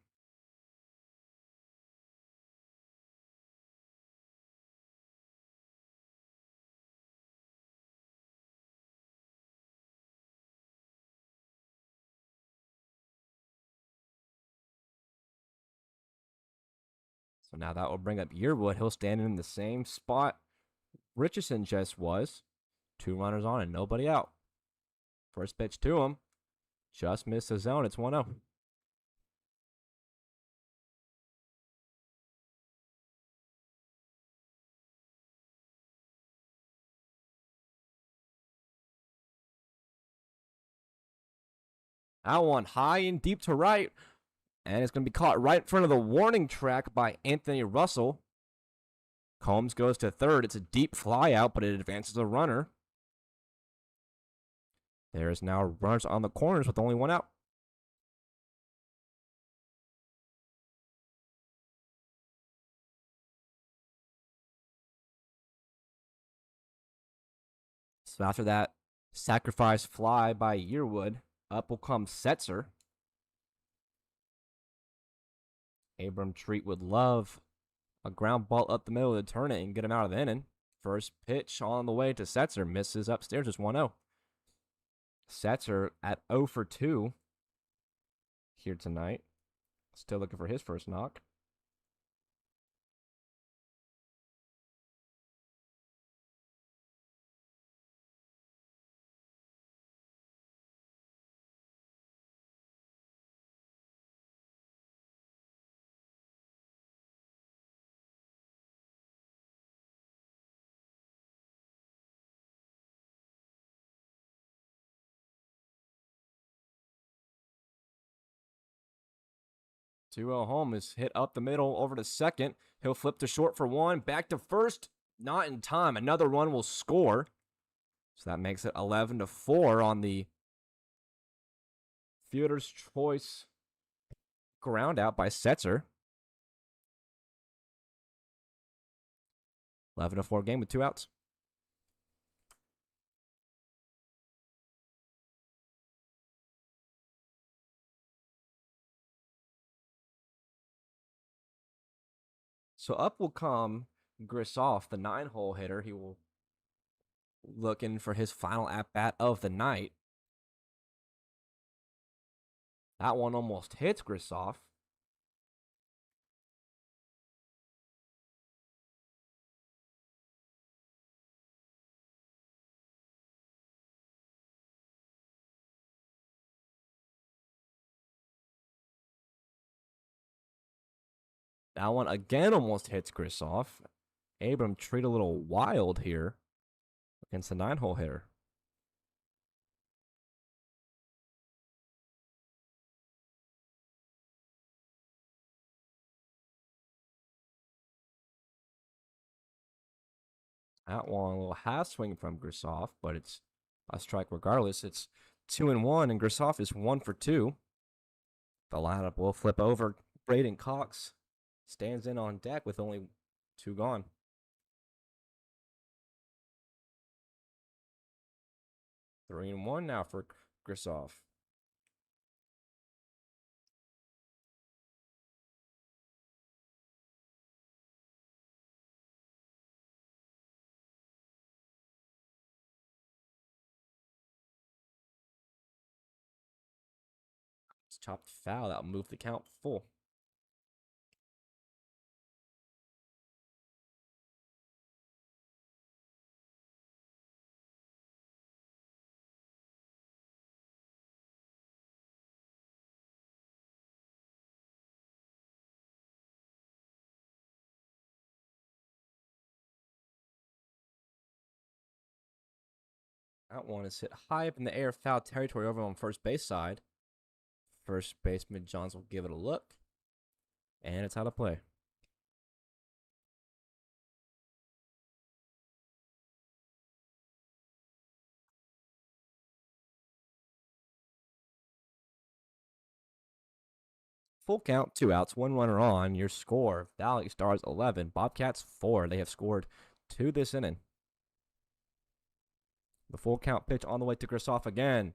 So now that will bring up Yearwood. He'll stand in the same spot Richardson just was. 2 runners on and nobody out. First pitch to him. Just missed the zone. It's 1-0. That one high and deep to right. And it's going to be caught right in front of the warning track by Anthony Russell. Combs goes to third. It's a deep fly out, but it advances a runner. There's now runners on the corners with only one out. So after that sacrifice fly by Yearwood, up will come Setzer. Abram Treat would love a ground ball up the middle to turn it and get him out of the inning. First pitch on the way to Setzer. Misses upstairs. It's 1-0. Setzer at 0 for 2 here tonight. Still looking for his first knock. Two-0 home is hit up the middle over to second. He'll flip to short for one. Back to first. Not in time. Another run will score. So that makes it 11-4 on the fielder's choice ground out by Setzer. 11-4 game with 2 outs. So up will come Grisoff, the 9-hole hitter. He will looking for his final at-bat of the night. That one almost hits Grisoff. That one again almost hits Grisoff. Abram Treat a little wild here against the 9-hole hitter. That one, a little half swing from Grisoff, but it's a strike regardless. It's 2-1, and Grisoff is 1 for 2. The lineup will flip over. Braden Cox stands in on deck with only 2 gone. Three and one now for Grisoff. It's chopped foul. That'll move the count full. That one is hit high up in the air, foul territory over on first base side. First baseman Johns will give it a look, and it's out of play. Full count, 2 outs, 1 runner on. Your score: ValleyStars 11, Bobcats 4. They have scored 2 this inning. The full count pitch on the way to Grisoff again.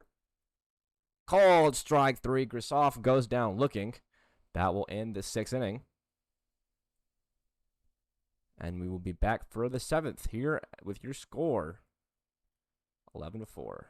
Called strike 3. Grisoff goes down looking. That will end the 6th inning. And we will be back for the 7th here with your score: 11-4.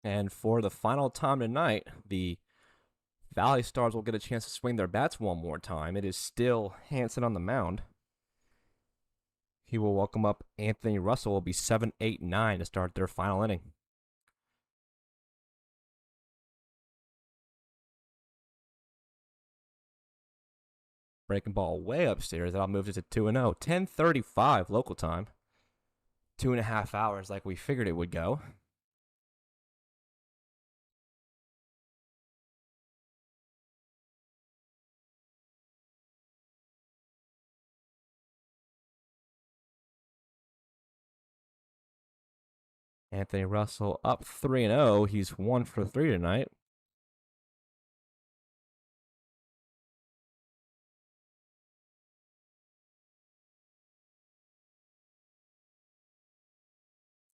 And for the final time tonight, the ValleyStars will get a chance to swing their bats one more time. It is still Hanson on the mound. He will welcome up Anthony Russell. Will be 7, 8, 9 to start their final inning. Breaking ball way upstairs. That'll move it to 2-0. 10:35 local time. 2.5 hours like we figured it would go. Anthony Russell up 3-0. He's 1 for 3 tonight.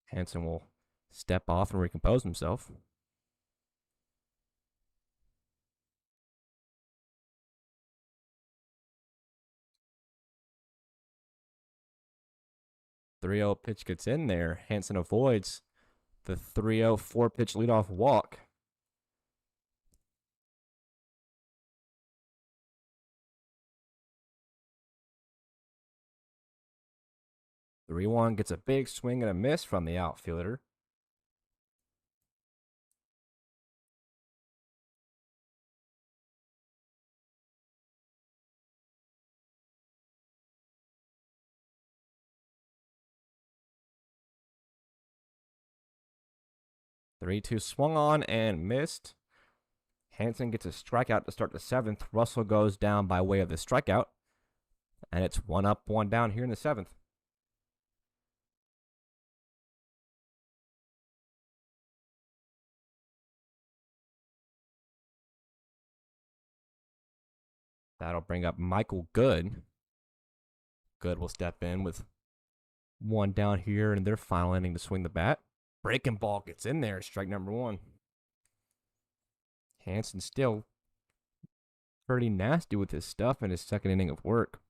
Hanson will step off and recompose himself. The 3-0 pitch gets in there. Hanson avoids the 3-0 4-pitch leadoff walk. The 3-1 gets a big swing and a miss from the outfielder. The 3-2 swung on and missed. Hanson gets a strikeout to start the 7th. Russell goes down by way of the strikeout. And it's 1 up, 1 down here in the 7th. That'll bring up Michael Good. Good will step in with One down here in their final inning to swing the bat. Breaking ball gets in there. Strike number one. Hanson still pretty nasty with his stuff in his second inning of work.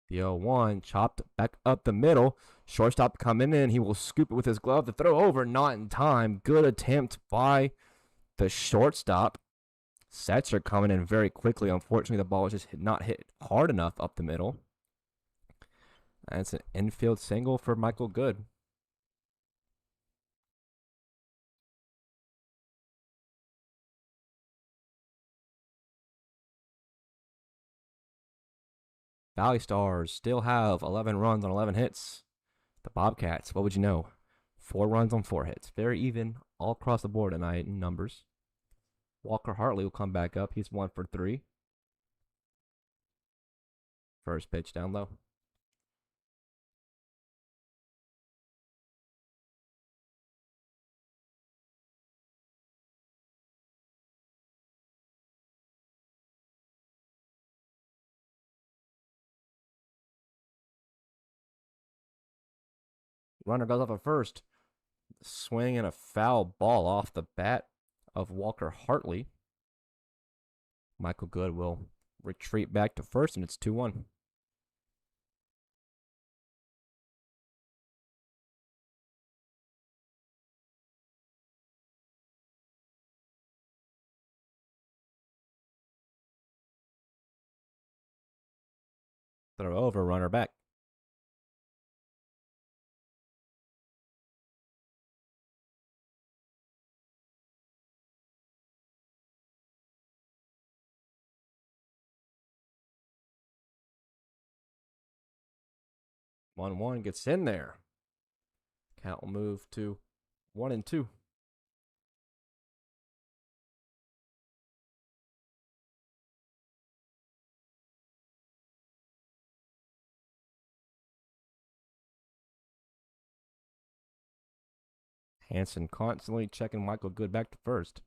The 0-1 chopped back up the middle. Shortstop coming in. He will scoop it with his glove. The throw over, not in time. Good attempt by the shortstop. Setzer coming in very quickly. Unfortunately, the ball was just not hit hard enough up the middle. And it's an infield single for Michael Good. ValleyStars still have 11 runs on 11 hits. The Bobcats, what would you know? 4 runs on 4 hits. Very even all across the board tonight in numbers. Walker Hartley will come back up. He's 1 for 3. First pitch down low. Runner goes off at first. Swing and a foul ball off the bat of Walker Hartley. Michael Good will retreat back to first, and it's 2-1. Throw over, runner back. One gets in there. Count will move to 1-2. Hanson constantly checking Michael Good back to first.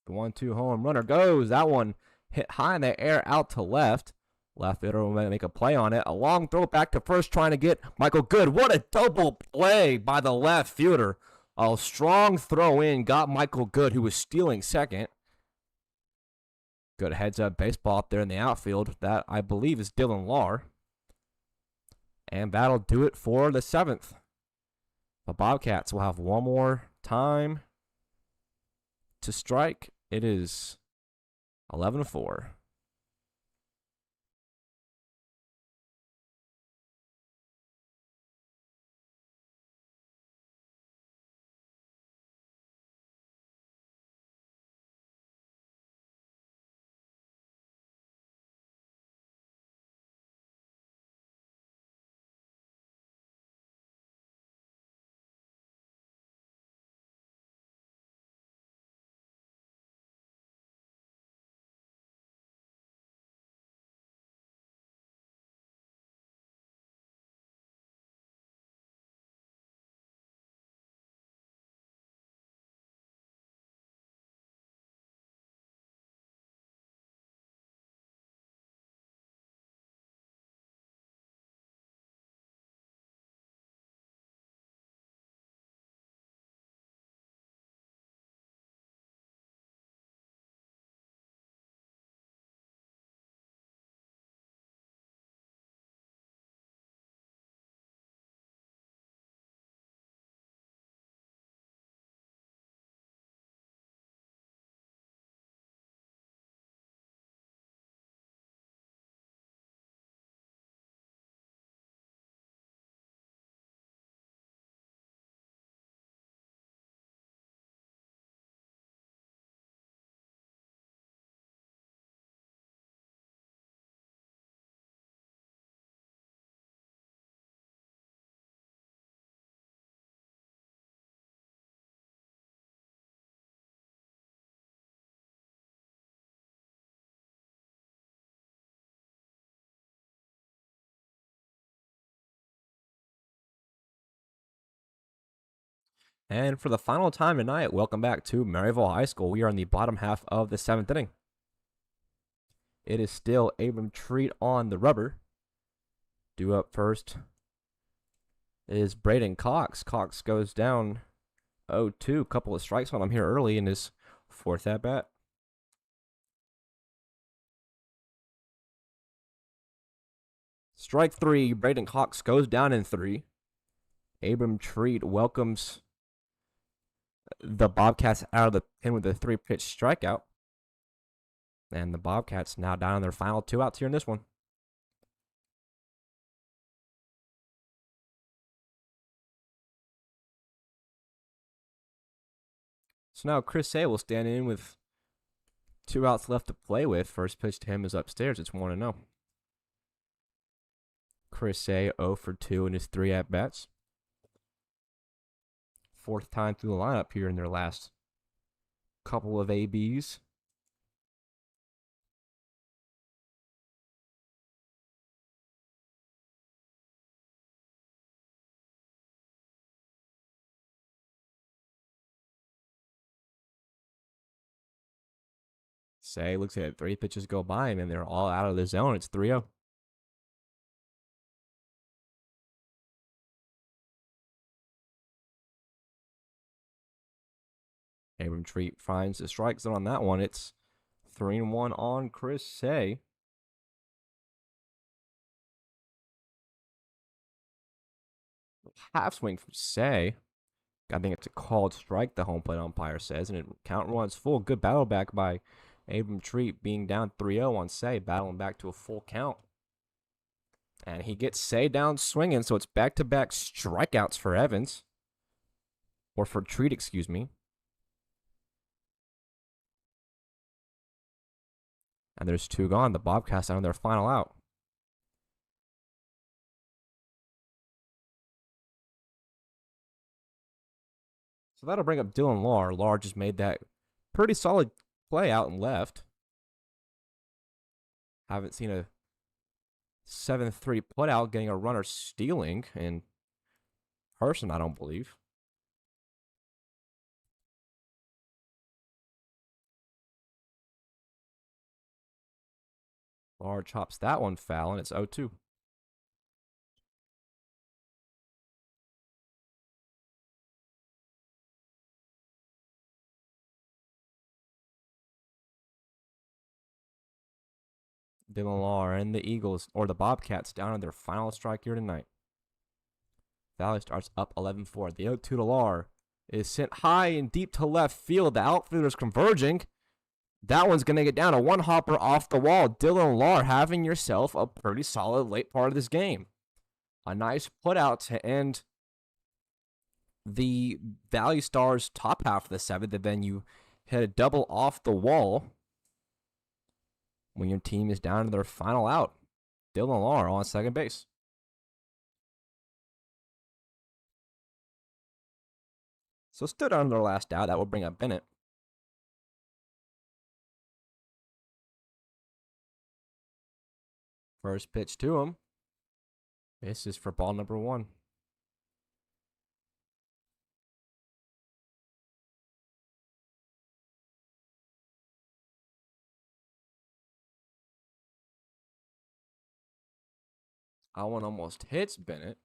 The 1-2 home runner goes. That one hit high in the air out to left. Left fielder will make a play on it. A long throw back to first trying to get Michael Good. What a double play by the left fielder. A strong throw in got Michael Good, who was stealing second. Good heads up baseball up there in the outfield. That, I believe, is Dylan Lahr. And that'll do it for the 7th. The Bobcats will have one more time to strike. It is 11-4. And for the final time tonight, welcome back to Maryville High School. We are in the bottom half of the 7th inning. It is still Abram Treat on the rubber. Due up first is Braden Cox. Cox goes down 0-2. Couple of strikes on him here early in his 4th at-bat. Strike 3. Braden Cox goes down in 3. Abram Treat welcomes the Bobcats out of the pen with a 3-pitch strikeout. And the Bobcats now down on their final 2 outs here in this one. So now Chris A will stand in with 2 outs left to play with. First pitch to him is upstairs. It's 1-0. Chris A 0 for 2 in his 3 at-bats. 4th time through the lineup here in their last couple of ABs. Say looks at it, 3 pitches go by him and they're all out of the zone. It's 3-0. Abram Treat finds the strike zone on that one. It's 3-1 on Chris Say. Half swing from Say. I think it's a called strike, the home plate umpire says, and it count runs full. Good battle back by Abram Treat, being down 3-0 on Say, battling back to a full count. And he gets Say down swinging, so it's back-to-back strikeouts for Evans. Or for Treat, excuse me. And there's 2 gone. The Bobcats on their final out. So that'll bring up Dylan Lahr. Lahr just made that pretty solid play out and left. Haven't seen a 7-3 putout getting a runner stealing in person, I don't believe. Lahr chops that one foul, and it's 0-2. Dylan Lahr and the Eagles, or the Bobcats, down on their final strike here tonight. ValleyStars up 11-4. The 0-2 to Lahr is sent high and deep to left field. The outfielder's converging. That one's going to get down. A one-hopper off the wall. Dylan Lahr having yourself a pretty solid late part of this game. A nice putout to end the ValleyStars top half of the 7th, and then you hit a double off the wall when your team is down to their final out. Dylan Lahr on second base. So still down to their last out. That will bring up Bennett. First pitch to him. This is for ball number 1. That one almost hits Bennett.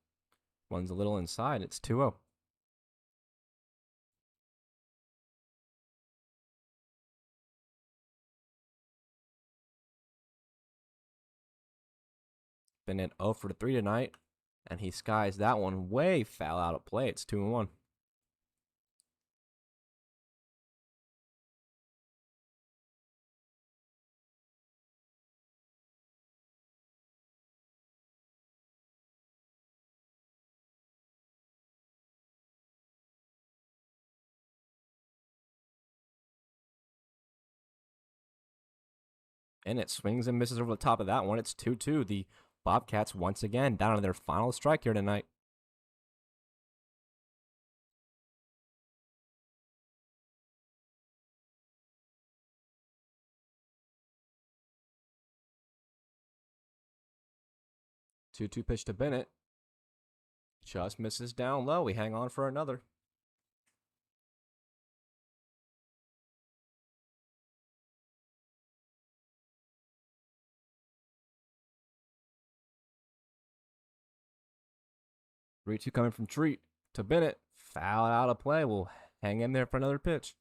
One's a little inside. It's 2-0. Bennett 0 for 3 tonight, and he skies that one way foul out of play. It's 2-1. And it swings and misses over the top of that one. It's 2-2. The Bobcats once again down on their final strike here tonight. Two pitch to Bennett. Just misses down low. We hang on for another. 3-2 coming from Treat to Bennett. Foul out of play. We'll hang in there for another pitch.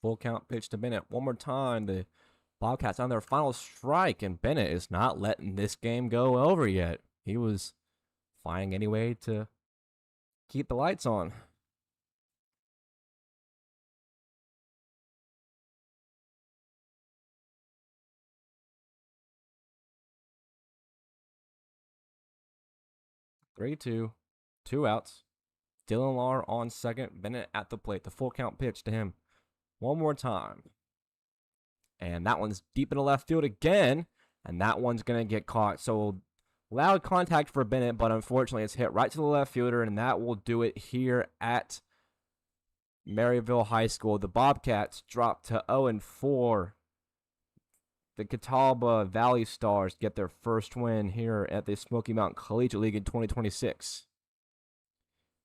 Full count pitch to Bennett. One more time. The Bobcats on their final strike, and Bennett is not letting this game go over yet. He was finding any way to keep the lights on. Three, two outs. Dylan Lahr on second. Bennett at the plate. The full count pitch to him. One more time. And that one's deep in the left field again. And that one's going to get caught. So loud contact for Bennett, but unfortunately it's hit right to the left fielder. And that will do it here at Maryville High School. The Bobcats drop to 0-4. The Catawba ValleyStars get their first win here at the Smoky Mountain Collegiate League in 2026.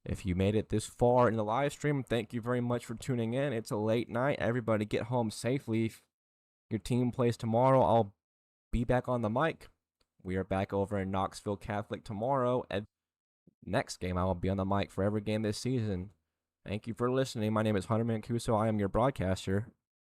If you made it this far in the live stream, thank you very much for tuning in. It's a late night. Everybody get home safely. If your team plays tomorrow, I'll be back on the mic. We are back over in Knoxville Catholic tomorrow. And next game, I will be on the mic for every game this season. Thank you for listening. My name is Hunter Mancuso. I am your broadcaster.